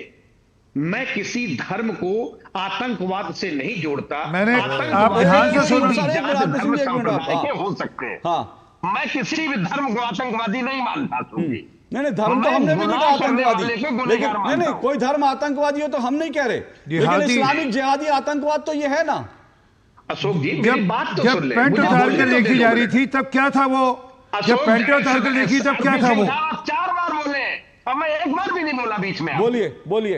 S7: मैं किसी धर्म को आतंकवाद से नहीं जोड़ता।
S9: मैंने आप ध्यान से सुनिए,
S2: हो सकते हैं। हाँ, मैं किसी भी धर्म को आतंकवादी नहीं मानता।
S1: नहीं धर्म तो हमने भी नहीं कहा आतंकवादी, लेकिन नहीं कोई धर्म आतंकवादी हो तो हम नहीं कह रहे, लेकिन इस्लामिक जिहादी आतंकवाद तो ये है ना।
S2: अशोक जी
S9: जब पैंट उतार कर देखी जा रही थी तब क्या था वो? जब पैंट उतार कर देखी तब क्या था वो?
S2: 4 बार बोले और मैं एक बार भी नहीं बोला बीच में।
S1: बोलिए।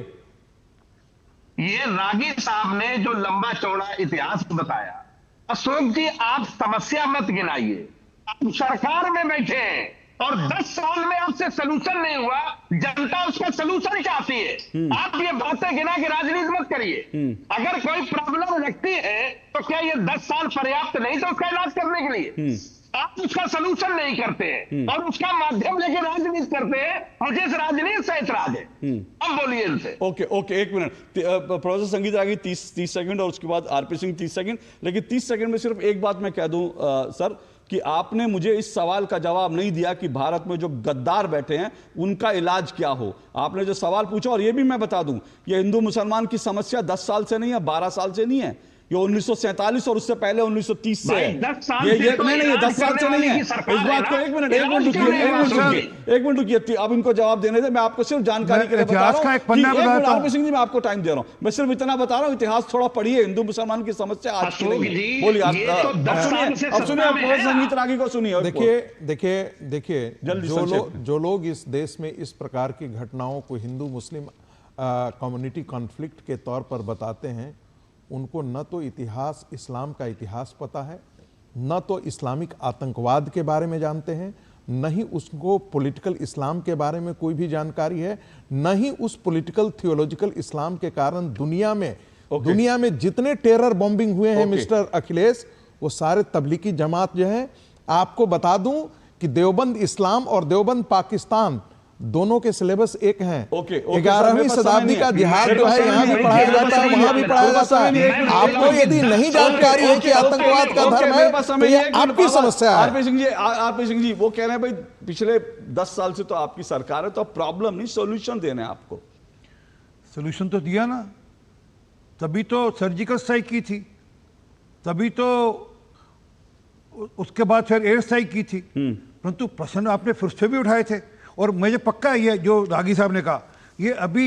S2: ये रागी साहब ने जो लंबा चौड़ा इतिहास बताया, अशोक जी आप समस्या मत गिनाइए, आप सरकार में बैठे हैं और 10 साल में आपसे सलूशन नहीं हुआ, जनता उसका सलूशन चाहती है। आप ये बातें गिना के राजनीति मत करिए। अगर कोई प्रॉब्लम लगती है तो क्या ये 10 साल पर्याप्त नहीं तो उसका इलाज करने के लिए? आप उसका सलूशन नहीं करते हैं और उसका माध्यम लेके राजनीति करते हैं। मुझे इस राजनीति से इतराज है। अब बोलिए इनसे।
S1: ओके 1 मिनट, प्रोफेसर संगीत आगे 30 सेकंड और उसके बाद आरपी सिंह 30 सेकंड, लेकिन 30 सेकंड में सिर्फ एक बात मैं कह दूं सर, कि आपने मुझे इस सवाल का जवाब नहीं दिया कि भारत में जो गद्दार बैठे हैं उनका इलाज क्या हो। आपने जो सवाल पूछा, और ये भी मैं बता दूं, ये हिंदू मुसलमान की समस्या 10 साल से नहीं है, 12 साल से नहीं है, ये 1947 और उससे पहले 1930 से है। ये नहीं 10 साल से नहीं है। इस बात को एक मिनट रुकिए, अब इनको जवाब देने दे। मैं आपको सिर्फ जानकारी के लिए बता रहा हूं, आरपी सिंह जी मैं आपको टाइम दे रहा हूं, मैं सिर्फ इतना बता रहा हूं, इतिहास थोड़ा पढ़िए, हिंदू मुसलमान की समस्या आज की नहीं है। बोलिए अब सुनिए प्रोफेसर संगीत रागी को सुनिए।
S10: देखिए जो लोग इस देश में इस प्रकार की घटनाओं को हिंदू मुस्लिम कम्युनिटी कॉन्फ्लिक्ट के तौर पर बताते हैं, उनको न तो इतिहास, इस्लाम का इतिहास पता है, न तो इस्लामिक आतंकवाद के बारे में जानते हैं, न ही उसको पॉलिटिकल इस्लाम के बारे में कोई भी जानकारी है, न ही उस पॉलिटिकल थियोलॉजिकल इस्लाम के कारण दुनिया में जितने टेरर बॉम्बिंग हुए हैं मिस्टर अखिलेश, वो सारे तबलीगी जमात जो है। आपको बता दूं कि देवबंद इस्लाम और देवबंद पाकिस्तान दोनों के सिलेबस एक हैं। 11वीं शताब्दी का जिहाद जो है यहाँ भी पढ़ाया जाता है, वहां भी पढ़ाया जाता है। आपको यदि नहीं जानकारी है कि आतंकवाद का धर्म है तो ये आपकी समस्या है।
S1: आरपी सिंह जी वो कह रहे हैं भाई पिछले 10 साल से तो आपकी सरकार है, तो अब प्रॉब्लम नहीं सोल्यूशन देने आपको।
S9: सोल्यूशन तो दिया ना, तभी तो सर्जिकल स्ट्राइक की थी, तभी तो उसके बाद फिर एयर स्ट्राइक की थी, परंतु प्रश्न आपने फिर से भी उठाए थे। और मुझे पक्का है ये जो रागी साहब ने कहा, ये अभी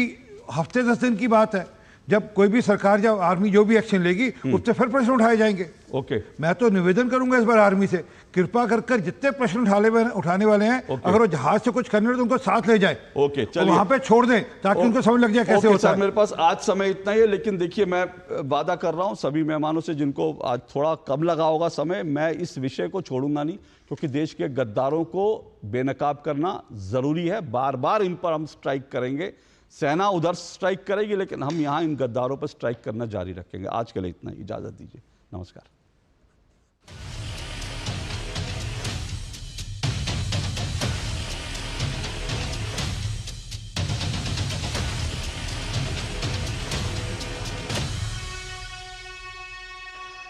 S9: हफ्ते 10 दिन की बात है, जब कोई भी सरकार जब आर्मी जो भी एक्शन लेगी उससे फिर प्रश्न उठाए जाएंगे। मैं तो निवेदन करूंगा इस बार आर्मी से, कृपा कर जितने प्रश्न उठाने वाले हैं अगर वो जहाज से कुछ करने तो उनको साथ ले जाए, वहां पे छोड़ दें ताकि उनको समझ लग जाए कैसे होता है।
S1: मेरे पास आज समय इतना ही है, लेकिन देखिए मैं वादा कर रहा हूं सभी मेहमानों से जिनको आज थोड़ा कम लगा होगा समय, मैं इस विषय को छोड़ूंगा नहीं, क्योंकि देश के गद्दारों को बेनकाब करना जरूरी है। बार बार इन पर हम स्ट्राइक करेंगे, सेना उधर स्ट्राइक करेगी, लेकिन हम यहां इन गद्दारों पर स्ट्राइक करना जारी रखेंगे। आज के लिए इतना ही, इजाजत दीजिए, नमस्कार।